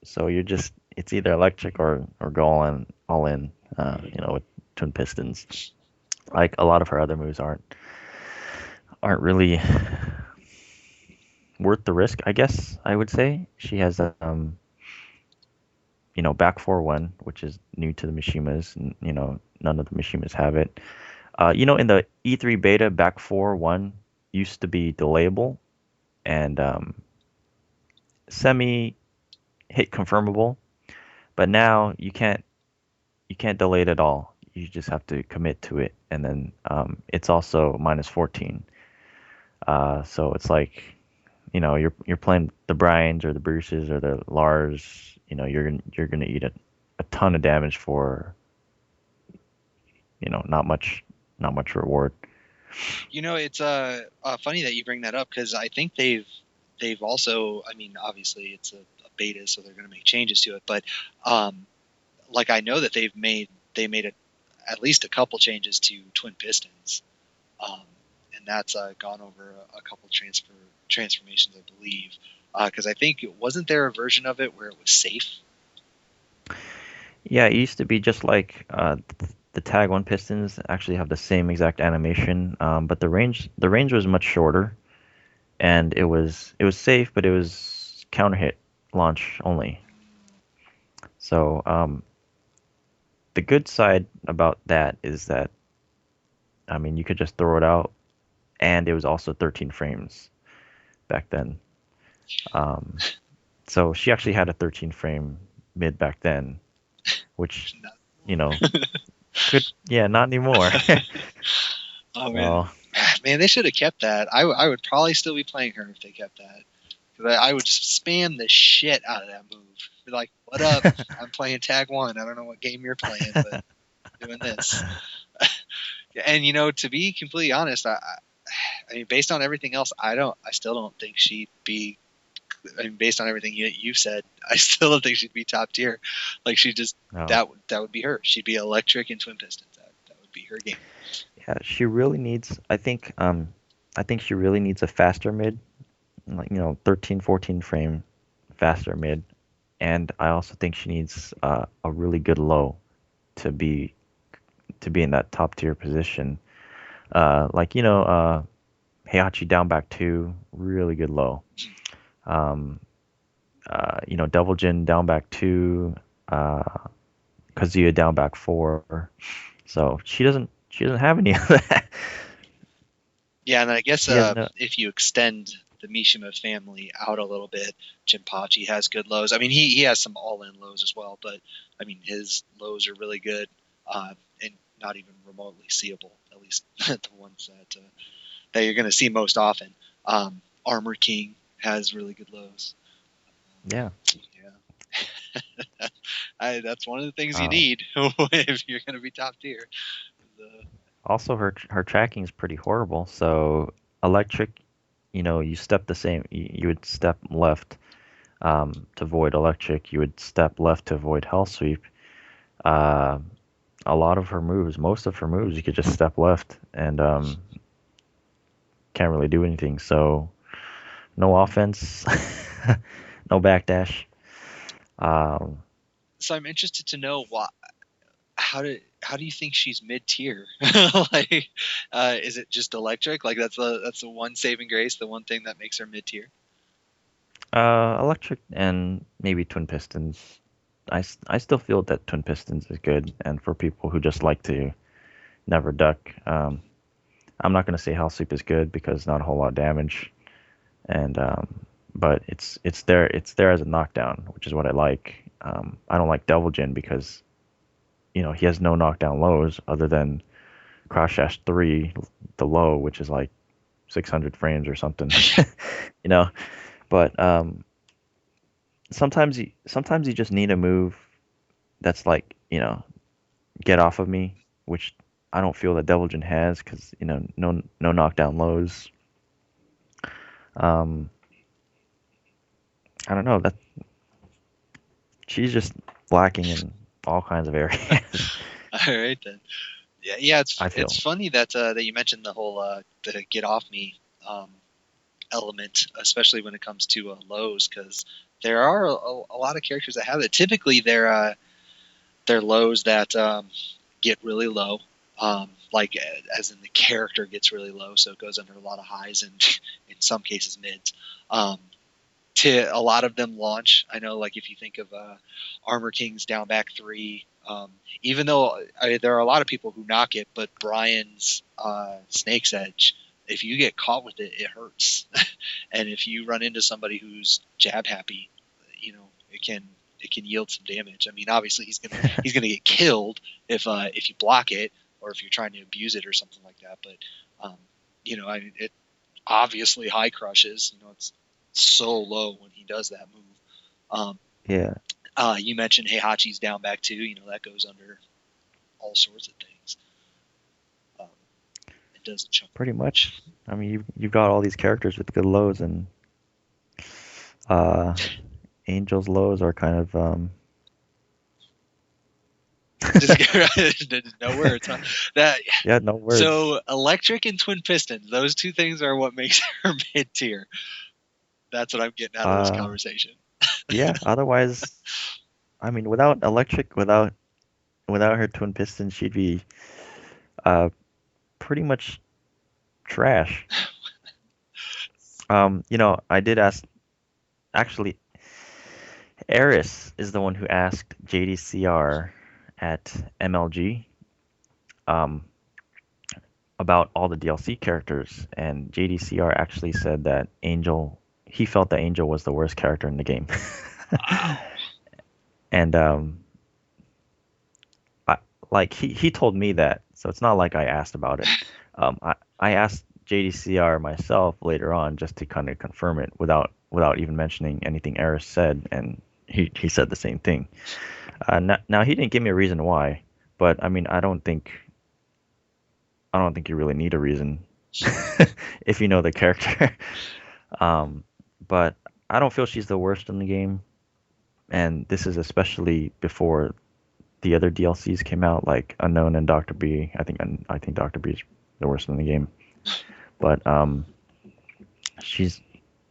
so it's either electric or go all in. With twin pistons. Like a lot of her other moves aren't really worth the risk. I guess I would say she has back 4-1, which is new to the Mishimas. None of the Mishimas have it. In the E3 beta, back 4-1 used to be delayable and semi hit confirmable, but now you can't delay it at all. You just have to commit to it, and then it's also -14. So it's like you're playing the Bryans or the Bruces or the Lars. You're gonna eat a ton of damage for not much reward. it's funny that you bring that up because I think they've also. I mean, obviously it's a beta, so they're going to make changes to it. But like I know that they made at least a couple changes to twin pistons, um, and that's gone over a couple transformations, I believe. Because I think wasn't there a version of it where it was safe? Yeah, it used to be just like the Tag 1 pistons actually have the same exact animation, but the range was much shorter, and it was safe, but it was counter hit launch only. So the good side about that is that I mean you could just throw it out, and it was also 13 frames back then. Um, so she actually had a 13 frame mid back then, which you know could yeah not anymore. Oh man, So man, they should have kept that. I would probably still be playing her if they kept that. Because I would just spam the shit out of that move. Be like, "What up? I'm playing Tag One. I don't know what game you're playing, but I'm doing this." And to be completely honest, I mean, based on everything else, I still don't think she'd be. I mean, based on everything you've said, I still don't think she'd be top tier. Like she just no, that would be her. She'd be electric and twin pistons. That would be her game. yeah, she really needs. I think she really needs a faster mid, like 13, 14 frame faster mid, and I also think she needs a really good low to be to be in that top tier position. Like Heihachi down back two, really good low. Um, Devil Jin down back two, uh, Kazuya down back four. So she doesn't have any of that. Yeah, and I guess She has no. if you extend the Mishima family out a little bit, Jinpachi has good lows. I mean, he has some all-in lows as well, but I mean his lows are really good and not even remotely seeable. At least the ones that you're going to see most often. Armor King has really good lows. Yeah. Yeah, that's one of the things you Uh, need if you're going to be top tier. The, Also, her tracking is pretty horrible. So electric, you step the same. You would step left to avoid electric. You would step left to avoid hell sweep. Uh, a lot of her moves, most of her moves, you could just step left and can't really do anything. So no offense, no backdash. Um, so I'm interested to know why how do you think she's mid tier? Like, is it just electric? Like that's the one saving grace, the one thing that makes her mid tier. electric and maybe twin pistons. I still feel that twin pistons is good, and for people who just like to never duck, I'm not gonna say hell sweep is good because not a whole lot of damage, and but it's there as a knockdown, which is what I like. I don't like Devil Jin because he has no knockdown lows other than Cross Dash 3, the low, which is like 600 frames or something. you know, but sometimes you just need a move that's like get off of me, which I don't feel that Devil Jin has because no knockdown lows. Um, I don't know that she's just lacking in all kinds of areas. All right then. Yeah, yeah. It's I it's feel. funny that you mentioned the whole the get off me um, element, especially when it comes to lows, because there are a lot of characters that have it. Typically, they're lows that get really low, like as in the character gets really low, so it goes under a lot of highs and in some cases mids. Um, to a lot of them launch. I know, like if you think of Armor King's down back three, even though there are a lot of people who knock it, but Brian's Snake's Edge, if you get caught with it, it hurts. And if you run into somebody who's jab happy, it can yield some damage. I mean, obviously he's gonna get killed if you block it or if you're trying to abuse it or something like that. But it obviously high crushes. It's so low when he does that move. Um, Yeah, you mentioned Heihachi's down back too. That goes under all sorts of things. Um, it does a chunk. pretty much. I mean, you've got all these characters with good lows, and uh, Angel's lows are kind of Just no words. Huh? That Yeah, no words. so electric and twin pistons. Those two things are what makes her mid tier. That's what I'm getting out of this Uh, conversation. yeah. Otherwise, I mean, without electric, without her twin pistons, she'd be uh pretty much trash. I did ask. Actually, Eris is the one who asked JDCR at MLG um about all the DLC characters, and JDCR actually said that he felt that Angel was the worst character in the game. Wow. And I, like he told me that, so it's not like I asked about it. I asked JDCR myself later on just to kind of confirm it without even mentioning anything Eris said, and he said the same thing. Now he didn't give me a reason why, but I mean I don't think you really need a reason if you know the character. Um, but I don't feel she's the worst in the game, and this is especially before the other DLCs came out, like Unknown and Doctor B. I think Doctor B is the worst in the game, but she's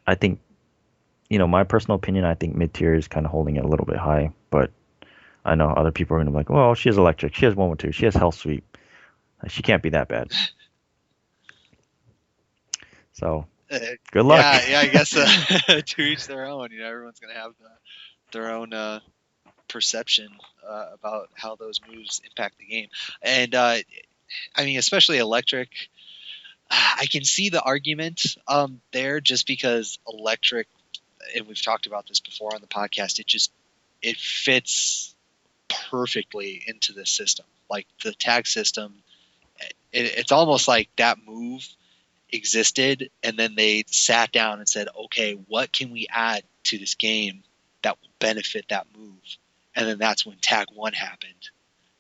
I think my personal opinion. I think mid tier is kind of holding it a little bit high, but I know other people are gonna be like, well, she has electric, she has 112, she has Hell Sweep, she can't be that bad. So Uh, good luck. yeah, I guess to each their own. Everyone's gonna have their own perception about how those moves impact the game, and I mean, especially electric. I can see the argument there, just because electric, and we've talked about this before on the podcast. It fits perfectly into the system, like the tag system. It's almost like that move existed, and then they sat down and said, okay, what can we add to this game that will benefit that move? And then that's when tag one happened,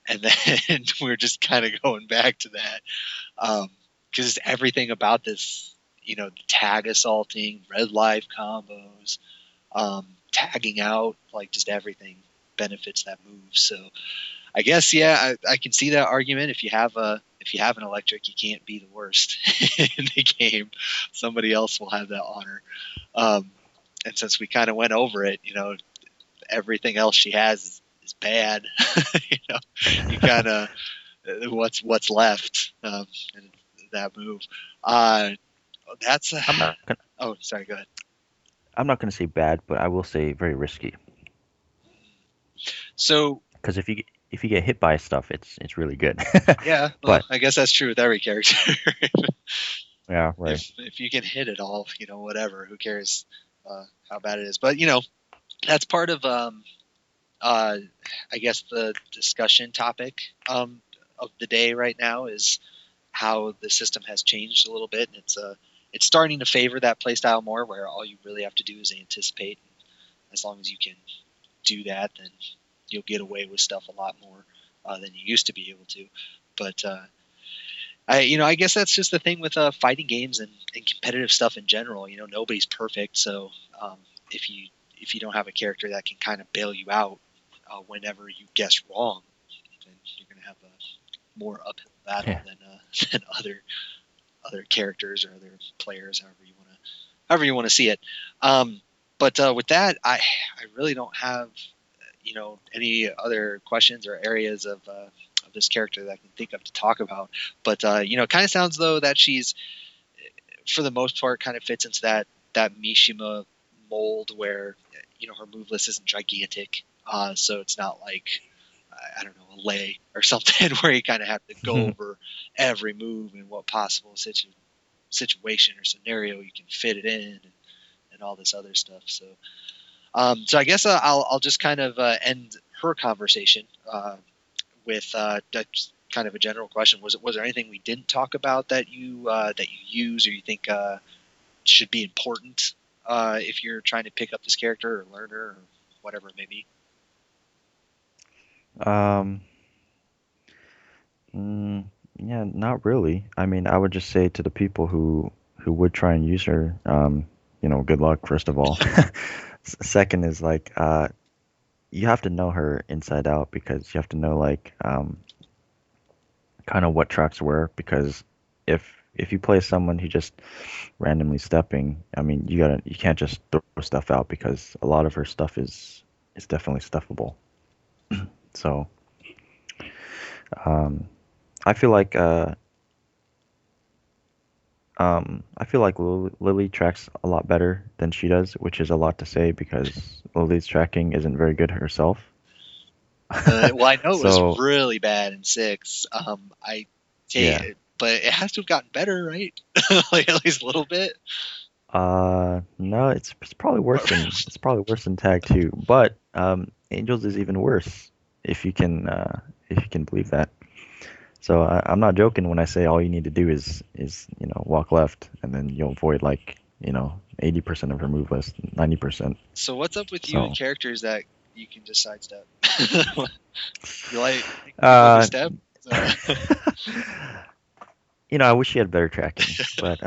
and then we're just kind of going back to that, because everything about this, the tag assaulting, red life combos, tagging out, like just everything benefits that move. So I guess, yeah, I can see that argument. If you have an electric, you can't be the worst in the game. Somebody else will have that honor. Um, and since we kind of went over it, everything else she has is bad. You kind of what's left in that move. Uh, that's I'm not gonna, oh, sorry, go ahead. I'm not gonna say bad, but I will say very risky. So Because if you get hit by stuff, it's really good. yeah, well, But I guess that's true with every character. yeah, right. if you can hit it all, whatever, who cares how bad it is? But that's part of I guess the discussion topic of the day right now is how the system has changed a little bit, and it's starting to favor that playstyle more, where all you really have to do is anticipate. As long as you can do that, then you'll get away with stuff a lot more than you used to be able to. But I guess that's just the thing with fighting games and competitive stuff in general. Nobody's perfect, so um, if you don't have a character that can kind of bail you out whenever you guess wrong, then you're going to have a more uphill battle Yeah. than other characters or other players, however you want to see it. But with that, I really don't have any other questions or areas of this character that I can think of to talk about. But it kind of sounds though that she's, for the most part, kind of fits into that Mishima mold where her move list isn't gigantic, so it's not like I don't know, a lay or something where you kind of have to go over every move and what possible situation or scenario you can fit it in, and all this other stuff. So I guess I'll just kind of end her conversation with that's kind of a general question. Was there anything we didn't talk about that you use or you think should be important if you're trying to pick up this character or learn her or whatever it may be? Um. Mm, yeah, not really. I mean, I would just say to the people who would try and use her, good luck, first of all. Second is like, you have to know her inside out because you have to know like kind of what tracks were because if you play someone who just randomly stepping, I mean you can't just throw stuff out because a lot of her stuff is definitely stuffable. So um, I feel like Lily tracks a lot better than she does, which is a lot to say because Lily's tracking isn't very good herself. Well, I know it was So really bad in six. I take yeah, it, but it has to have gotten better, right? Like at least a little bit. no, it's probably worse than Tag 2, but Angels is even worse if you can believe that. So I'm not joking when I say all you need to do is walk left and then you'll avoid like 80% of her move list, 90%. So what's up with you and So characters that you can just sidestep? You like people who uh, step? I wish she had better tracking, but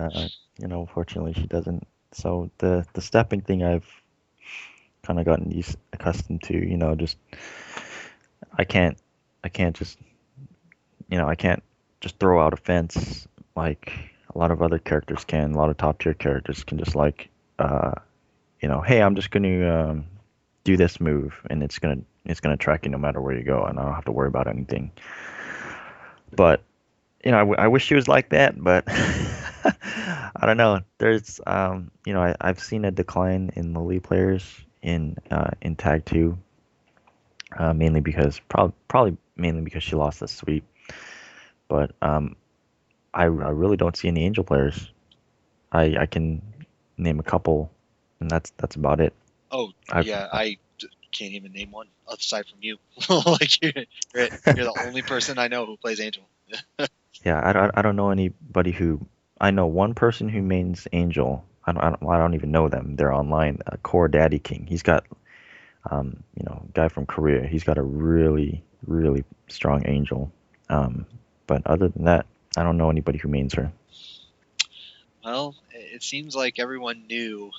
unfortunately she doesn't. So the stepping thing I've kind of gotten used accustomed to. Just I can't I can't just I can't just throw out a fence like a lot of other characters can. A lot of top tier characters can just like uh hey, I'm just gonna do this move and it's gonna track you no matter where you go, and I don't have to worry about anything. But I wish she was like that, but I don't know. There's, I've seen a decline in the Lily players in Tag 2, mainly because probably mainly because she lost the sweep. But I really don't see any Angel players. I can name a couple, and that's about it. Oh I've yeah, can't even name one aside from you. Like you're the only person I know who plays Angel. yeah, I don't know anybody who. I know one person who mains Angel. I don't even know them. They're online. Core Daddy King. He's got guy from Korea. He's got a really, really strong angel. Um, but other than that, I don't know anybody who mains her. Well, it seems like everyone knew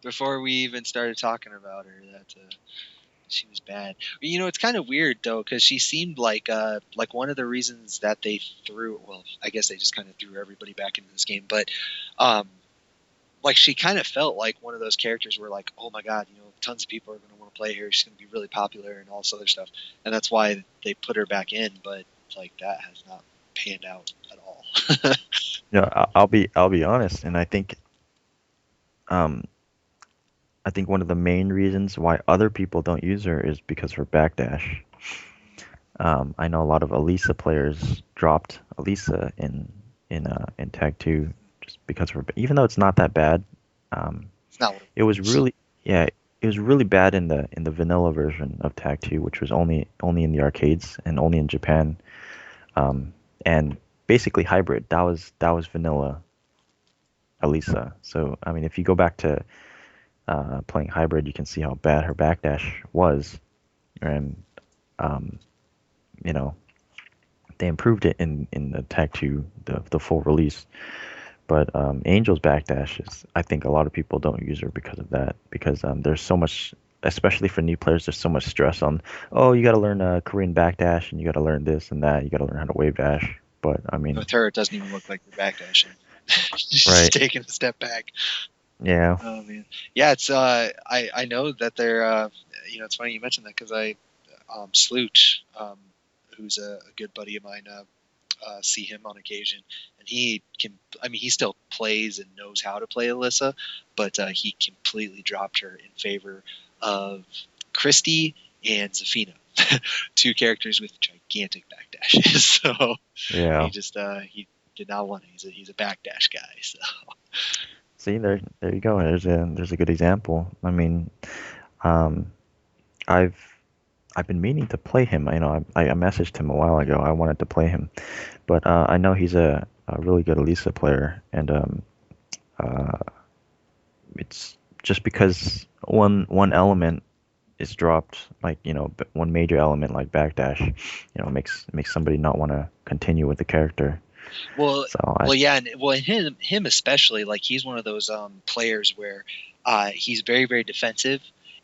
before we even started talking about her that she was bad. It's kind of weird though because she seemed like one of the reasons that they threw. Well, I guess they just kind of threw everybody back into this game, but um, like she kind of felt like one of those characters where like, oh my god, tons of people are going to want to play her. She's going to be really popular and all this other stuff, and that's why they put her back in. But like that has not panned out at all. I'll be honest, and um, I think one of the main reasons why other people don't use her is because of her backdash. I know a lot of Elisa players dropped Elisa in Tag 2 just because of her. Even though it's not that bad, um, It's not what it it was was. really yeah, it was really bad in the vanilla version of Tag 2, which was only in the arcades and only in Japan. And basically hybrid. That was vanilla Elisa. So I mean, if you go back to playing hybrid, you can see how bad her backdash was, and um, you know they improved it in the Tag 2, the full release. But Angel's backdash is, I think a lot of people don't use her because of that. Because there's so much, especially for new players, there's so much stress on, oh, you got to learn Korean backdash and you got to learn this and that. You got to learn how to wave dash. But I mean, With her, it doesn't even look like you're backdashing. She's just right? taking a step back. Yeah. Oh man, yeah. It's I know that they're it's funny you mentioned that because I Slooch, who's a good buddy of mine, see him on occasion, and he can. I mean, he still plays and knows how to play Alyssa, but he completely dropped her in favor of Christy and Zafina, two characters with gigantic backdashes. So Yeah. he did not want it. He's a backdash guy. So See, there you go. There's a good example. I mean, um, I've I've been meaning to play him. I messaged him a while ago. I wanted to play him, but I know he's a really good Elisa player, and uh, it's just because one element is dropped, like one major element like backdash, makes somebody not want to continue with the character. well, So I yeah, and well, him especially, like he's one of those players where he's very very defensive,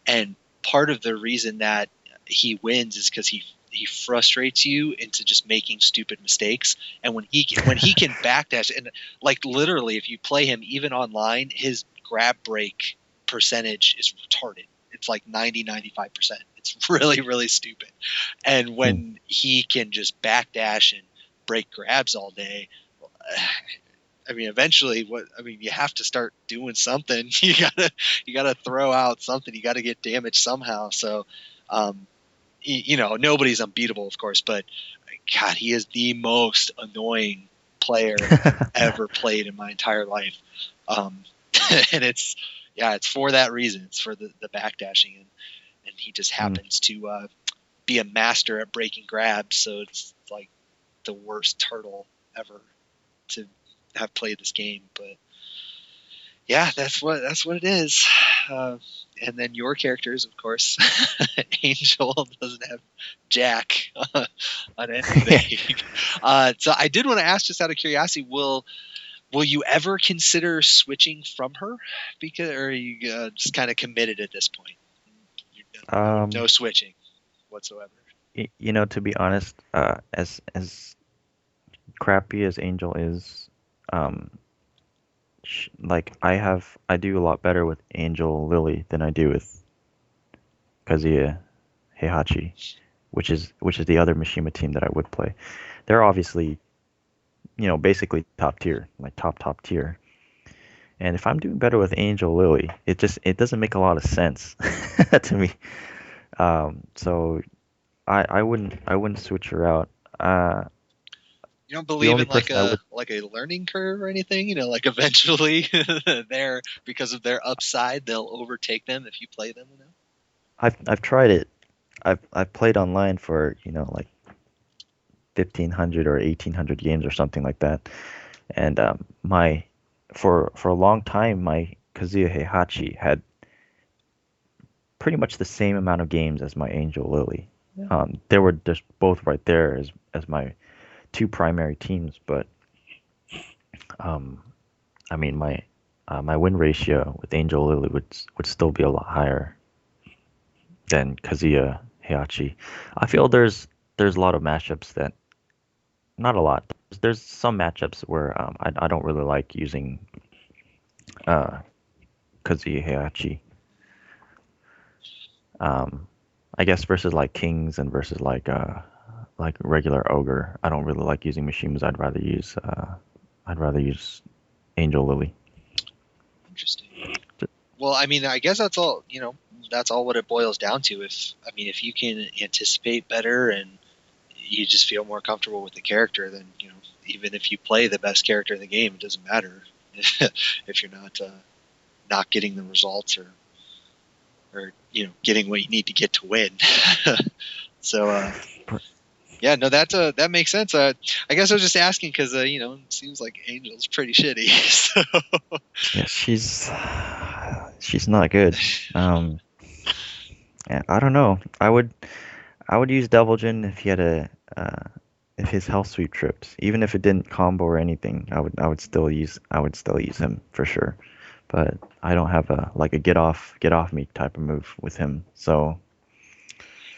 and part of the reason that he wins is because he frustrates you into just making stupid mistakes. And when he can backdash, and like literally, if you play him even online, his grab break percentage is retarded. It's like 90-95%. It's really, really stupid. And Hmm. when he can just backdash and break grabs all day, I mean, eventually, you have to start doing something. You gotta throw out something. You got to get damage somehow. So, um, nobody's unbeatable, of course, but God, he is the most annoying player I've ever played in my entire life. Um, and it's for that reason. It's for the backdashing, and he just Hmm. happens to be a master at breaking grabs. So it's like the worst turtle ever to have played this game. But yeah, that's what it is. Uh, and then your characters, of course, Angel doesn't have Jack on anything. So I did want to ask, just out of curiosity, will you ever consider switching from her, because or are you just kind of committed at this point? No Um, switching whatsoever. to be honest, as crappy as Angel is, um, like I do a lot better with Angel Lily than I do with Kazuya Heihachi, which is the other Mishima team that I would play. They're obviously, basically top tier, like top tier. And if I'm doing better with Angel Lily, it doesn't make a lot of sense to me. So I wouldn't switch her out. Uh, You don't the believe only in like person I would a learning curve or anything? Like eventually they're, because of their upside, they'll overtake them if you play them. I've tried it. I've played online for, like 1,500 or 1,800 games or something like that. And my for a long time my Kazuya Heihachi had pretty much the same amount of games as my Angel Lily. They were just both right there as my two primary teams, but um, I mean my win ratio with Angel Lily would still be a lot higher than Kazuya Heihachi. I feel there's a lot of matchups that not a lot. There's some matchups where I don't really like using uh, Kazuya Heihachi. Um, I guess versus like kings and versus like regular ogre. I don't really like using Mishimas. I'd rather use Angel Lily. Interesting. Well, I mean, I guess that's all. That's all what it boils down to. If you can anticipate better and you just feel more comfortable with the character, then even if you play the best character in the game, it doesn't matter if you're not getting the results, or getting what you need to get to win. So yeah, no, that makes sense. I guess I was just asking because it seems like Angel's pretty shitty. So Yeah, she's not good. Um, yeah, I don't know. I would use Deviljin if he had if his health sweep tripped. Even if it didn't combo or anything, I would still use him for sure. But I don't have a get off me type of move with him. So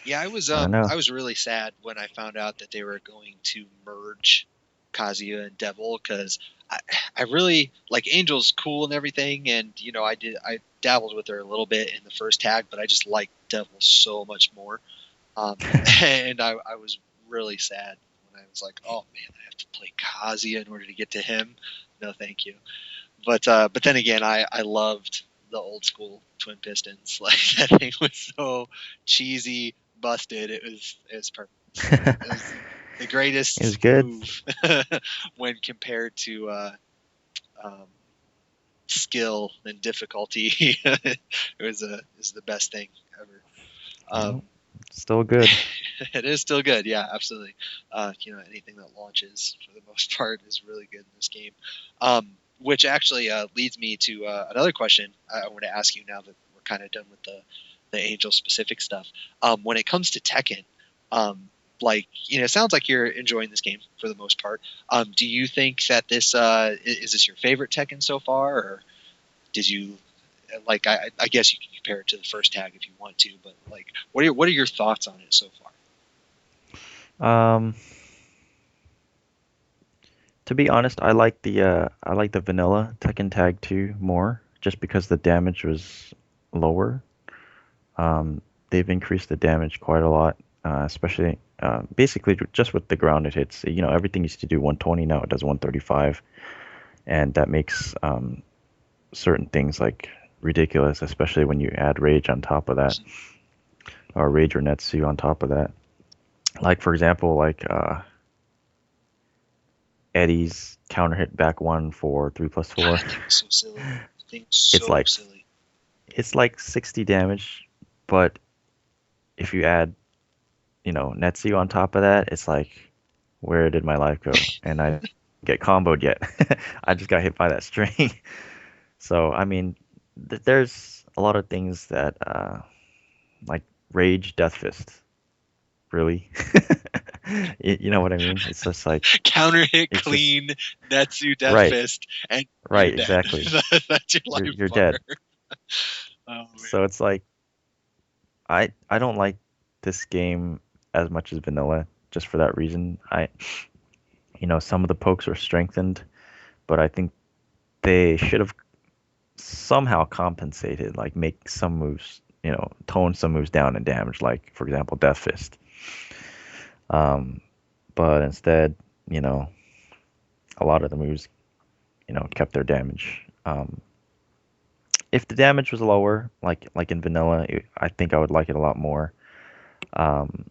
yeah, I don't know. I was really sad when I found out that they were going to merge Kazuya and Devil, because I, I really like Angel's cool and everything, and I dabbled with her a little bit in the first tag, but I just like Devil so much more. Um, and I was really sad when I was like, oh man, I have to play Kazuya in order to get to him. No, thank you. But then again, I loved the old school Twin Pistons. Like that thing was so cheesy, busted. It was perfect. It was the It was greatest good. move when compared to um, skill and difficulty. It was the best thing ever. Well, Um, still good. it is still good. Yeah, absolutely. Anything that launches for the most part is really good in this game. Which actually leads me to another question I want to ask you now that we're kind of done with the Angel specific stuff. When it comes to Tekken, it sounds like you're enjoying this game for the most part. Do you think that this is this your favorite Tekken so far, or did you like I guess you can compare it to the first tag if you want to, but like, what are your thoughts on it so far? Um, to be honest, I like the vanilla Tekken Tag 2 more, just because the damage was lower. They've increased the damage quite a lot, especially basically just with the grounded hits. You know, everything used to do 120, now it does 135, and that makes certain things like ridiculous, especially when you add rage on top of that, or rage or Netsu on top of that. Like for example, like Eddie's counter hit back one for 3+4. God, that thing is so silly. The thing's It's so like silly. it's like 60 damage, but if you add, you know, Netsu on top of that, it's like, where did my life go? And I get comboed yet. I just got hit by that string. So I mean, there's a lot of things that like Rage, Death Fist, really. You know what I mean? It's just like Counter hit it's just clean, Netsu Death right, Fist, and you're right, dead. exactly. That's your life You're bar. dead. Oh So man. it's like I don't like this game as much as vanilla just for that reason. You know, some of the pokes are strengthened, but I think they should have somehow compensated, like make some moves, you know, tone some moves down in damage, like for example, Death Fist. Um, but instead, you know, a lot of the moves, you know, kept their damage. If the damage was lower, like in vanilla, I think I would like it a lot more. Um,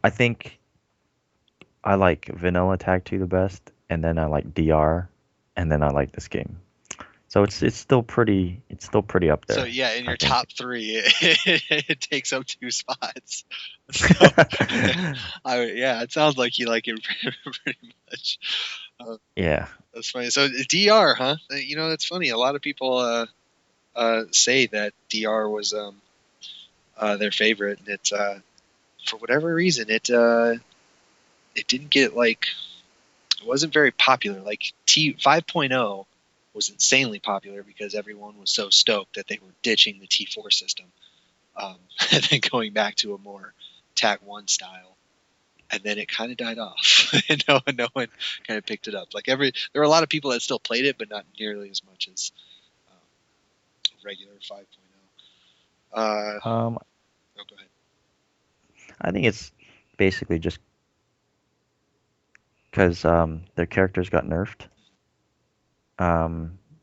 I think I like vanilla Tag 2 the best, and then I like DR, and then I like this game. So it's still pretty up So there, yeah, in I your think. top three, it takes up two spots. So yeah, it sounds like you like it pretty much. Uh, Yeah. that's funny. So DR, huh? You know, that's funny. A lot of people say that DR was their favorite. And it's for whatever reason it didn't get like it wasn't very popular. Like T 5.0 was insanely popular because everyone was so stoked that they were ditching the T4 system and then going back to a more Tag 1 style. And then it kind of died off. And no one kind of picked it up. Like there were a lot of people that still played it, but not nearly as much as regular 5.0. Um, Oh, go ahead. I think it's basically just because their characters got nerfed.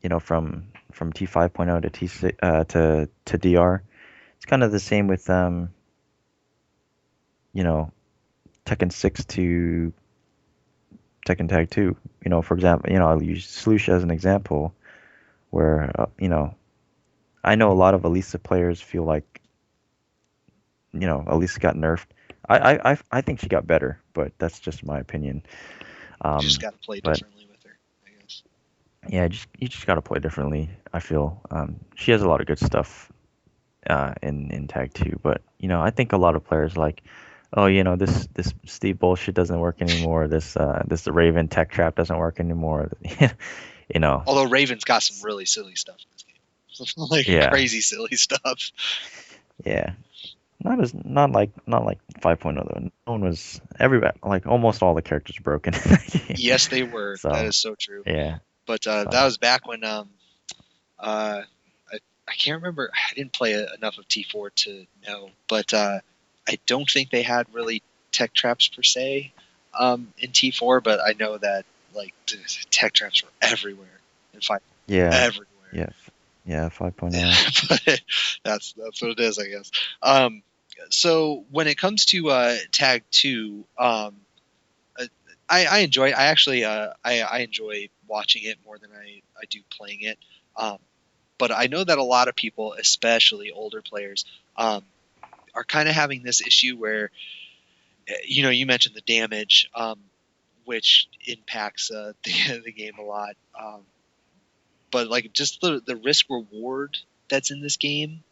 You know, from T 5.0 to T6 to DR. It's kind of the same with you know, Tekken 6 to Tekken Tag 2. You know, for example, you know, I'll use Slush as an example where you know, I know a lot of Elisa players feel like, you know, Elisa got nerfed. I think she got better, but that's just my opinion. You just Um, got to play but differently with her, I guess. yeah, just you just gotta play differently. I feel she has a lot of good stuff in Tag 2, but you know, I think a lot of players like, oh, you know, this Steve bullshit doesn't work anymore. This Raven tech trap doesn't work anymore. You know, Although Raven's got some really silly stuff in this game, like yeah, crazy silly stuff. yeah. Not like 5.0 though. No one was everybody like almost all the characters are broken in that game. Yes, they were. That So is so true. yeah, But that so was back when uh, I can't remember. I didn't play enough of T4 to know, but I don't think they had really tech traps per se in T4. But I know that like the tech traps were everywhere in five, yeah, everywhere. yeah, yeah, Yeah, 5.0. but that's what it is, I guess. So when it comes to Tag 2, uh, I enjoy. I actually I enjoy watching it more than I do playing it. Um, but I know that a lot of people, especially older players, um, are kind of having this issue where you know you mentioned the damage, which impacts the game a lot. But like just the risk reward that's in this game,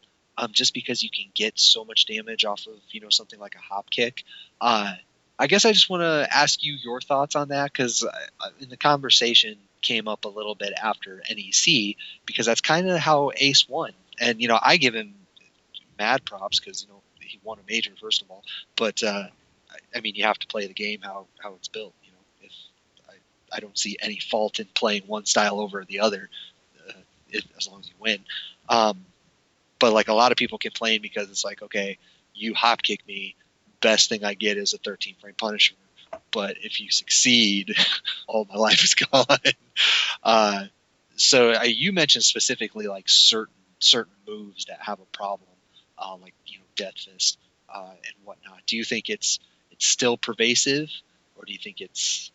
just because you can get so much damage off of something like a hop kick. Uh, I guess I just want to ask you your thoughts on that because in the conversation came up a little bit after NEC because that's kind of how Ace won. And I give him mad props because he won a major first of all, but I mean you have to play the game how it's built. If I don't see any fault in playing one style over the other, as long as you win. But like a lot of people complain because it's like, okay, you hop kick me, best thing I get is a 13 frame Punisher. But if you succeed, all my life is gone. Uh, so you mentioned specifically like certain moves that have a problem, like Death Fist and whatnot. Do you think it's still pervasive, or do you think it's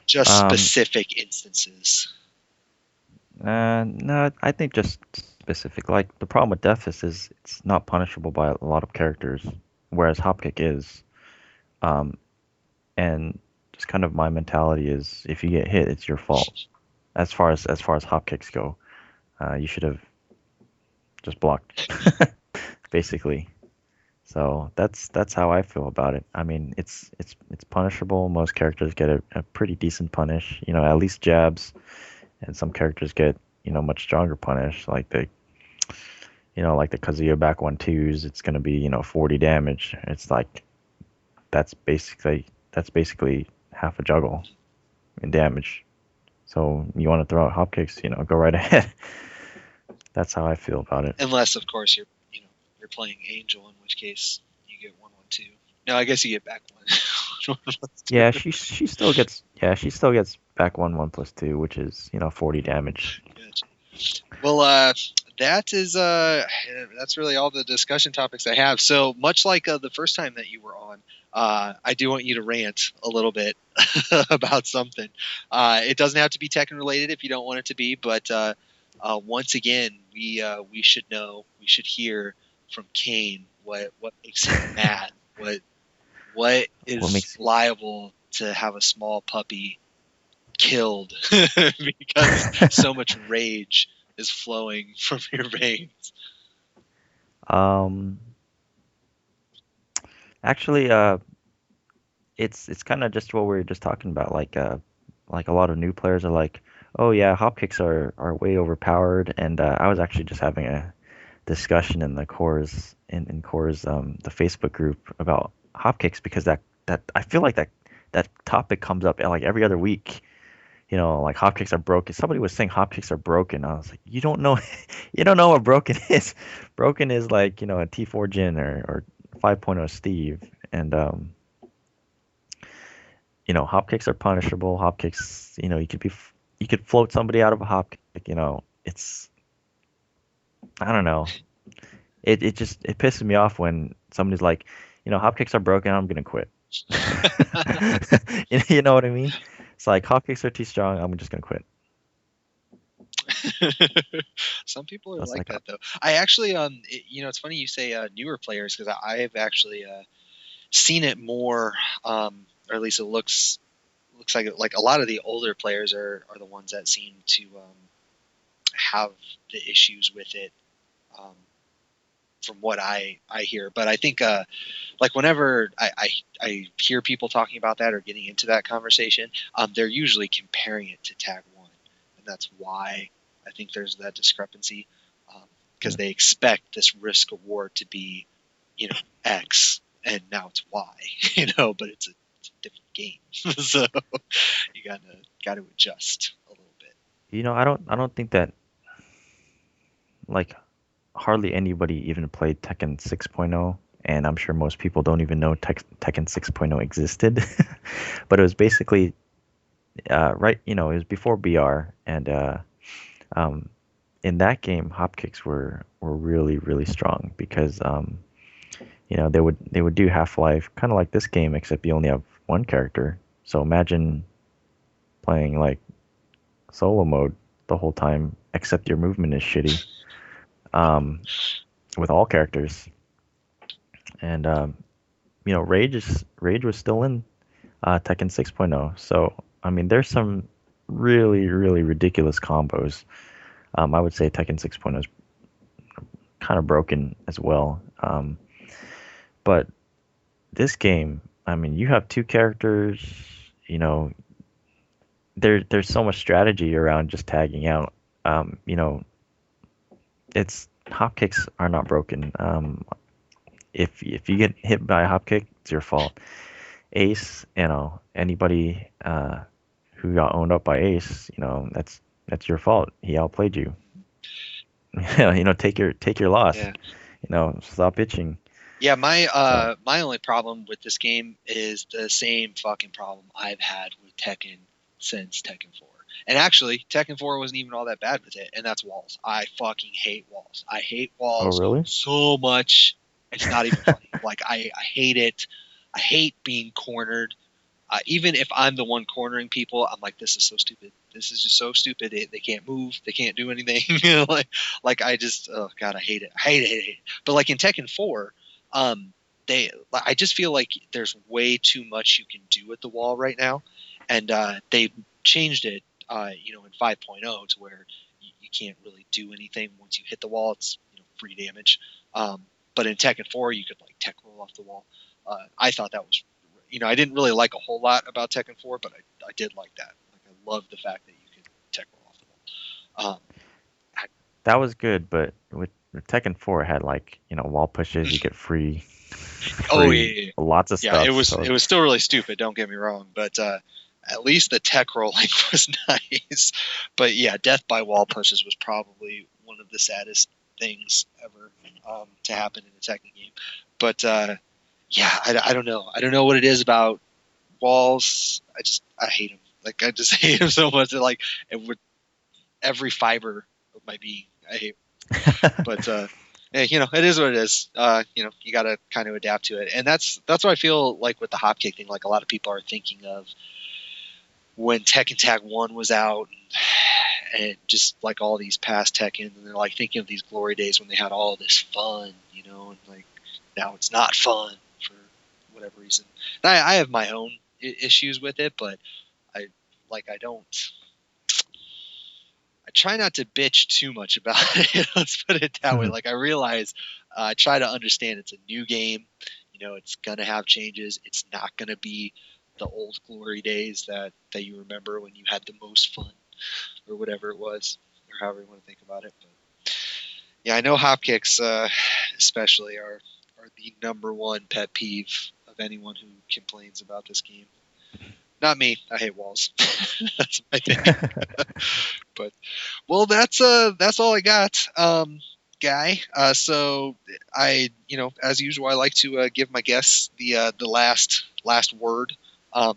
just Um, specific instances? no, I think just specific. Like the problem with Deathfist is it's not punishable by a lot of characters, whereas Hopkick is. Um, and just kind of my mentality is if you get hit, it's your fault. As far as Hopkicks go, you should have just blocked, basically. So that's how I feel about it. I mean, it's punishable. Most characters get a pretty decent punish. At least jabs, and some characters get much stronger punish, like the Kazuya back 1-2s. It's gonna be 40 damage. It's like that's basically half a juggle in damage. So you want to throw out hop kicks, go right ahead. That's how I feel about it. Unless, of course, you're playing Angel, in which case you get 1-1-2. No, I guess you get back one. Yeah, she still gets back 1-1+2, which is 40 damage. Well, that's really all the discussion topics I have. So much like the first time that you were on, I do want you to rant a little bit about something. It doesn't have to be Tekken related if you don't want it to be, but once again, we should know, we should hear from Kane what makes him mad. What What is makes liable to have a small puppy killed because so much rage is flowing from your veins. um actually it's kind of just what we were just talking about, like a lot of new players are like, oh yeah, hop kicks are way overpowered, and I was actually just having a discussion in the cores in cores the Facebook group about hop kicks, because that I feel like that topic comes up like every other week. Like hop kicks are broken. Somebody was saying hop kicks are broken. I was like, you don't know, you don't know what broken is. Broken is like a T4 Jin or 5.0 Steve, and hop kicks are punishable. Hop kicks, you could float somebody out of a hop kick. It's I don't know. It pisses me off when somebody's like, hop kicks are broken. I'm gonna quit. You know what I mean? It's like hop kicks are too strong. I'm just gonna quit. Some people are That's like like, that though. I actually it's funny you say newer players because I have actually seen it more, or at least it looks like a lot of the older players are the ones that seem to have the issues with it, um, from what I hear. But I think like whenever I hear people talking about that or getting into that conversation, they're usually comparing it to Tag One, and that's why I think there's that discrepancy, because they expect this risk reward to be X, and now it's Y, but it's a different game, so you gotta adjust a little bit. I don't think that, like, hardly anybody even played Tekken 6.0, and I'm sure most people don't even know Tekken 6.0 existed. But it was basically right, it was before BR, and um, in that game, hop kicks were really really strong because they would do Half Life kind of like this game, except you only have one character. So imagine playing like solo mode the whole time, except your movement is shitty. Um, with all characters, and Rage was still in Tekken 6.0. So I mean, there's some really really ridiculous combos. I would say Tekken 6.0 is kind of broken as well. But this game, I mean, you have two characters. You know, there's so much strategy around just tagging out. You know, it's hop kicks are not broken. If you get hit by a hop kick, it's your fault. Ace, you know, anybody who got owned up by Ace, you know, that's your fault. He outplayed you. You know, take your loss. Yeah. You know, stop bitching. Yeah, So, my only problem with this game is the same fucking problem I've had with Tekken since Tekken 4. And actually, Tekken 4 wasn't even all that bad with it, and that's walls. I fucking hate walls. I hate oh walls really? so much. It's not even funny. Like I hate it. I hate being cornered. Even if I'm the one cornering people, I'm like, this is so stupid. This is just so stupid. They can't move. They can't do anything. like I just, oh god, I hate it. I hate it. Hate it. But like in Tekken 4, um, I just feel like there's way too much you can do with the wall right now, and they changed it, in 5.0 to where you can't really do anything once you hit the wall. It's free damage. But in Tekken 4, you could like tech roll off the wall. I thought that was I didn't really like a whole lot about Tekken 4, but I did like that. Like I loved the fact that you could tech roll off the wall. I, That was good, but with Tekken 4 it had like, you know, wall pushes, you get oh free yeah, lots of yeah. It stuff. was So it was still really stupid. Don't get me wrong, but at least the tech rolling was nice. But yeah, death by wall pushes was probably one of the saddest things ever to happen in a Tekken game. But yeah, I don't know. I don't know what it is about walls. I hate them. Like I just hate them so much. Like it would every fiber of my being. I hate. But it is what it is. You got to kind of adapt to it, and that's what I feel like with the hopkick thing. Like a lot of people are thinking of when Tekken Tag 1 was out, and just like all these past Tekken, and they're like thinking of these glory days when they had all this fun, and like now it's not fun for whatever reason. And I have my own issues with it, but I don't. I try not to bitch too much about it. Let's put it that way. Like I realize, I try to understand it's a new game. It's gonna have changes. It's not gonna be the old glory days that you remember when you had the most fun, or whatever it was, or however you want to think about it. But yeah, I know hopkicks, especially, are the number one pet peeve of anyone who complains about this game. Not me. I hate walls. That's my thing. But well, that's all I got, guy. So as usual, I like to give my guests the last word.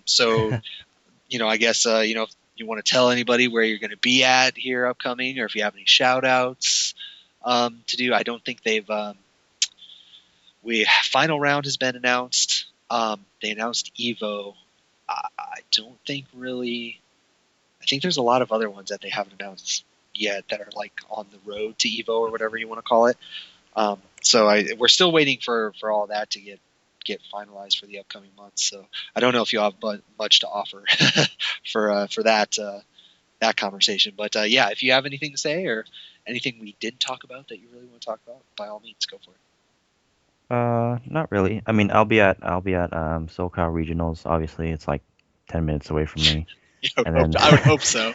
So I guess if you want to tell anybody where you're going to be at here upcoming, or if you have any shout outs to do. I don't think they've we final round has been announced. They announced Evo. I don't think really. I think there's a lot of other ones that they haven't announced yet that are like on the road to Evo, or whatever you want to call it. So we're still waiting for all that to get finalized for the upcoming months. So I don't know if you have much to offer for that conversation. But yeah, if you have anything to say, or anything we didn't talk about that you really want to talk about, by all means, go for it. Not really. I mean, I'll be at SoCal Regionals. Obviously, it's like 10 minutes away from me. And then I would hope so.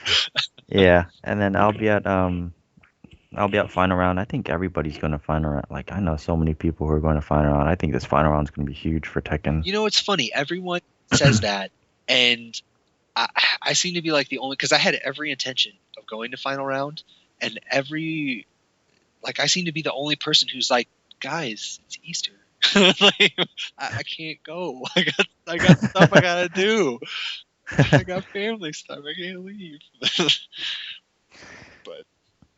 yeah, and then I'll be at final round. I think everybody's going to final round. Like I know so many people who are going to final round. I think this final round is going to be huge for Tekken. It's funny. Everyone says that, and I, I seem to be like the only, because I had every intention of going to final round, and I seem to be the only person who's like, guys, it's Easter. like, I can't go. I got stuff I gotta do. I got family stuff. I can't leave. But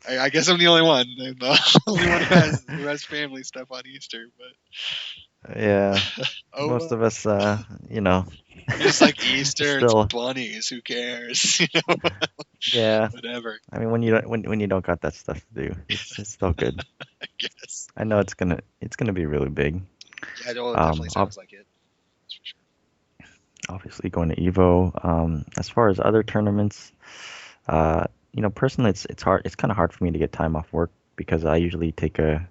I guess I'm the only one. I'm the only one who has family stuff on Easter. Yeah, But oh most well. of us, you know, You're just like Easter. It's still, bunnies. Who cares? yeah. Whatever. I mean, when you don't got that stuff to do, it's still good. I guess. I know it's gonna be really big. Yeah, it definitely Ob sounds like it. That's for sure. Obviously going to Evo. As far as other tournaments, personally, it's hard. It's kind of hard for me to get time off work because I usually take a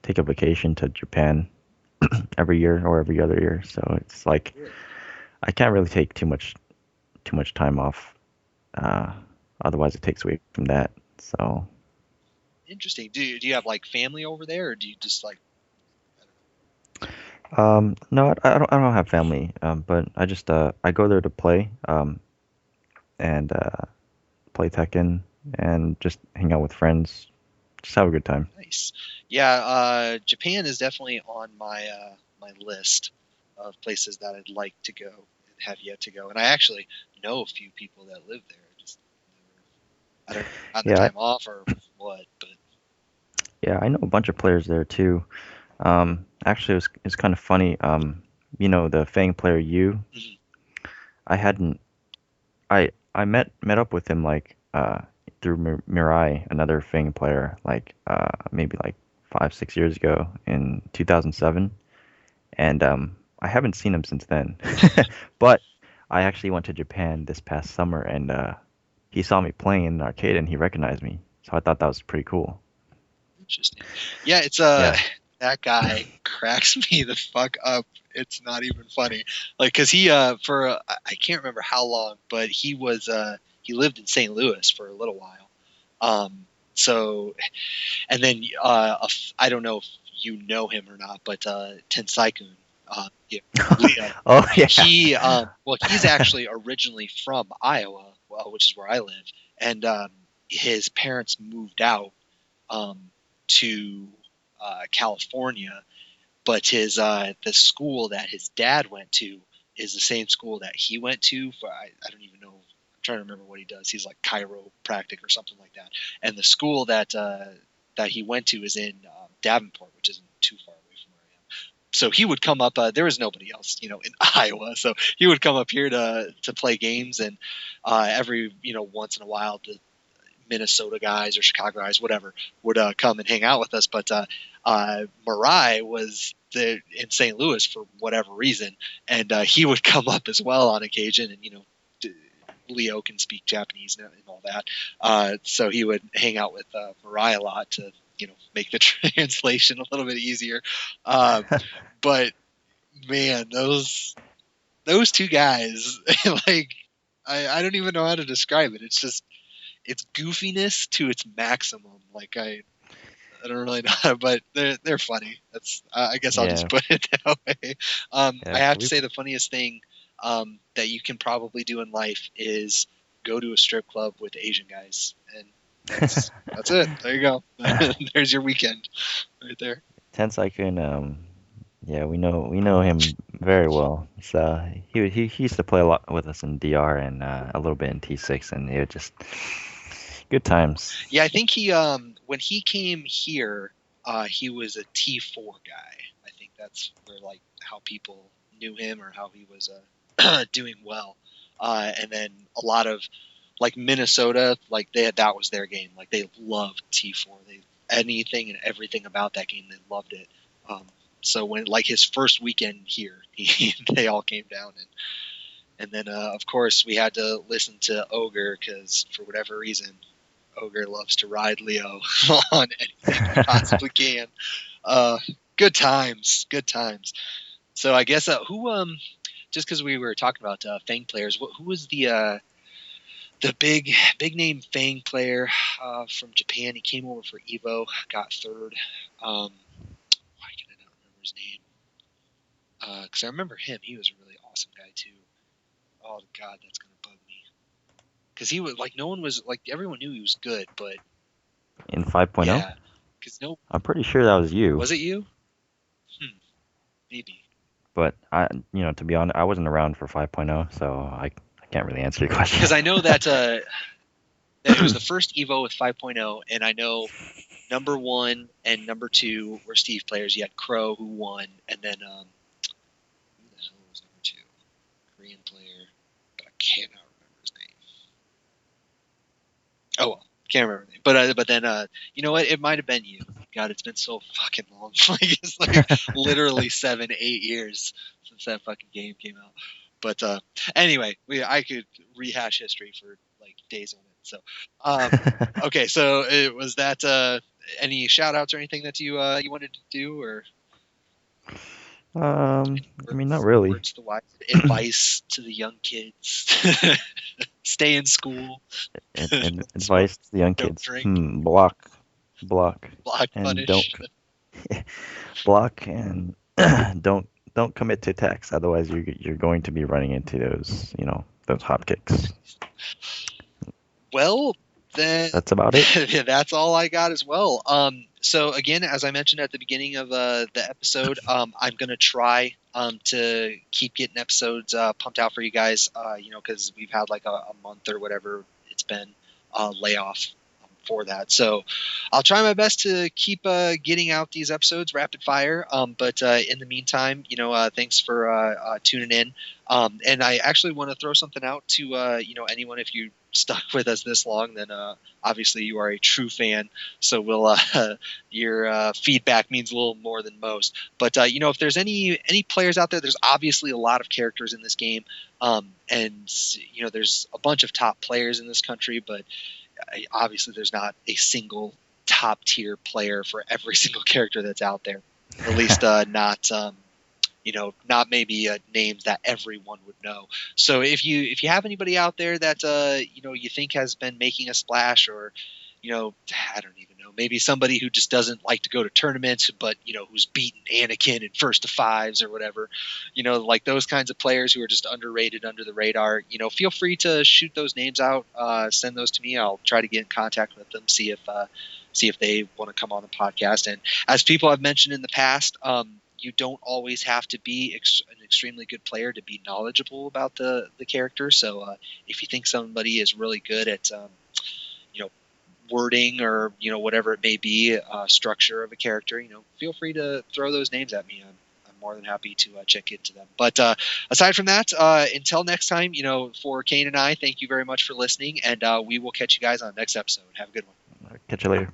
vacation to Japan every year or every other year. So it's like Really? I can't really take too much time off. Uh, Otherwise, it takes away from that. So, Interesting. Do you have like family over there, or do you just like I no, I don't have family. But I go there to play. And play Tekken and just hang out with friends. Just have a good time. Nice. Yeah, Japan is definitely on my list of places that I'd like to go and have yet to go. And I actually know a few people that live there. Just never, I don't know, got the Yeah, time off or what, but yeah, I know a bunch of players there too. Actually, it's kind of funny. The Fang player Yu. mhm. I hadn't. I met up with him like through Mirai, another Fang player, like maybe like 5 6 years ago in 2007, and I haven't seen him since then. But I actually went to Japan this past summer, and he saw me playing in an arcade, and he recognized me. So I thought that was pretty cool. Interesting. Yeah, it's Yeah. that guy cracks me the fuck up. It's not even funny. Like, cause he for I can't remember how long, but he lived in St. Louis for a little while. So and then I don't know if you know him or not, but Tensaikun, yeah, Leo. Oh yeah. He's actually originally from Iowa, well, which is where I live, and his parents moved out um, to California, but his the school that his dad went to is the same school that he went to. For I don't even know. I'm trying to remember what he does. He's like chiropractic or something like that. And the school that he went to is in Davenport, which isn't too far away from where I am. So he would come up. There was nobody else, in Iowa. So he would come up here to play games, and every once in a while the Minnesota guys or Chicago guys, whatever, would come and hang out with us. But Marai was in St. Louis for whatever reason, and he would come up as well on occasion. And Leo can speak Japanese and all that, so he would hang out with Marai a lot to make the translation a little bit easier. Uh, but man, those two guys, like I don't even know how to describe it. It's just it's goofiness to its maximum. Like I don't really know, but they're funny. That's I guess I'll just Yeah. put it that way. I Yeah. have to say the funniest thing that you can probably do in life is go to a strip club with Asian guys, and that's it. There you go. There's your weekend right there. Tensaikun, yeah, we know him very well. So he used to play a lot with us in DR and a little bit in T6, and it was just good times. Yeah, I think he when he came here, he was a T4 guy. I think that's where like how people knew him or how he was doing well. And then a lot of like Minnesota, like that was their game. Like they loved T4. They anything and everything about that game, they loved it. Um, so when like his first weekend here, they all came down and then of course we had to listen to Ogre because for whatever reason Ogre loves to ride Leo on anything he possibly can. Uh, good times, good times. So I guess who just because we were talking about Fang players, who was the big name Fang player from Japan? He came over for Evo, got third. Why can I not remember his name? Because I remember him. He was a really awesome guy too. Oh God, that's gonna bug me. Because he was like no one was like everyone knew he was good, but In 5.0, yeah, because no I'm pretty sure that was you. was it you? Maybe. But to be honest, I wasn't around for 5.0, so I can't really answer your question. Because I know that it was the first Evo with 5.0, and I know number one and number two were Steve players. You had Crow who won, and then who the hell was number two? Korean player, but I cannot remember his name. Oh well, can't remember his name. But then you know what? It might have been you. God, it's been so fucking long. Like it's like literally 7 8 years since that fucking game came out. But anyway, I could rehash history for like days on it. So okay, so it was that any shout outs or anything that you wanted to do or I mean, not really. words to wise advice to the young kids? Stay in school. And Don't smoke. advice to the young Don't kids: drink. block, Block, and don't punish. block and don't commit to attacks. Otherwise, you're going to be running into those hotcakes. Well, then That's about it. that's all I got as well. So again, as I mentioned at the beginning of the episode, I'm gonna try to keep getting episodes pumped out for you guys. Because we've had like a month or whatever it's been layoff for that. So I'll try my best to keep getting out these episodes rapid fire. But in the meantime, thanks for tuning in. And I actually want to throw something out to anyone, if you stuck with us this long, then obviously you are a true fan. So your feedback means a little more than most. But if there's any players out there, there's obviously a lot of characters in this game, and there's a bunch of top players in this country, but obviously there's not a single top tier player for every single character that's out there. At least not maybe names that everyone would know. So if you have anybody out there that you think has been making a splash, or I don't even know, maybe somebody who just doesn't like to go to tournaments, but who's beaten Anakin in first to fives or whatever, like those kinds of players who are just underrated, under the radar, feel free to shoot those names out, send those to me. I'll try to get in contact with them, see if they want to come on the podcast. And as people have mentioned in the past, you don't always have to be an extremely good player to be knowledgeable about the character. So if you think somebody is really good at wording, or whatever it may be, structure of a character, feel free to throw those names at me. I'm more than happy to check into them. But aside from that, until next time, for Kane and I, thank you very much for listening, and we will catch you guys on the next episode. Have a good one. Catch you later.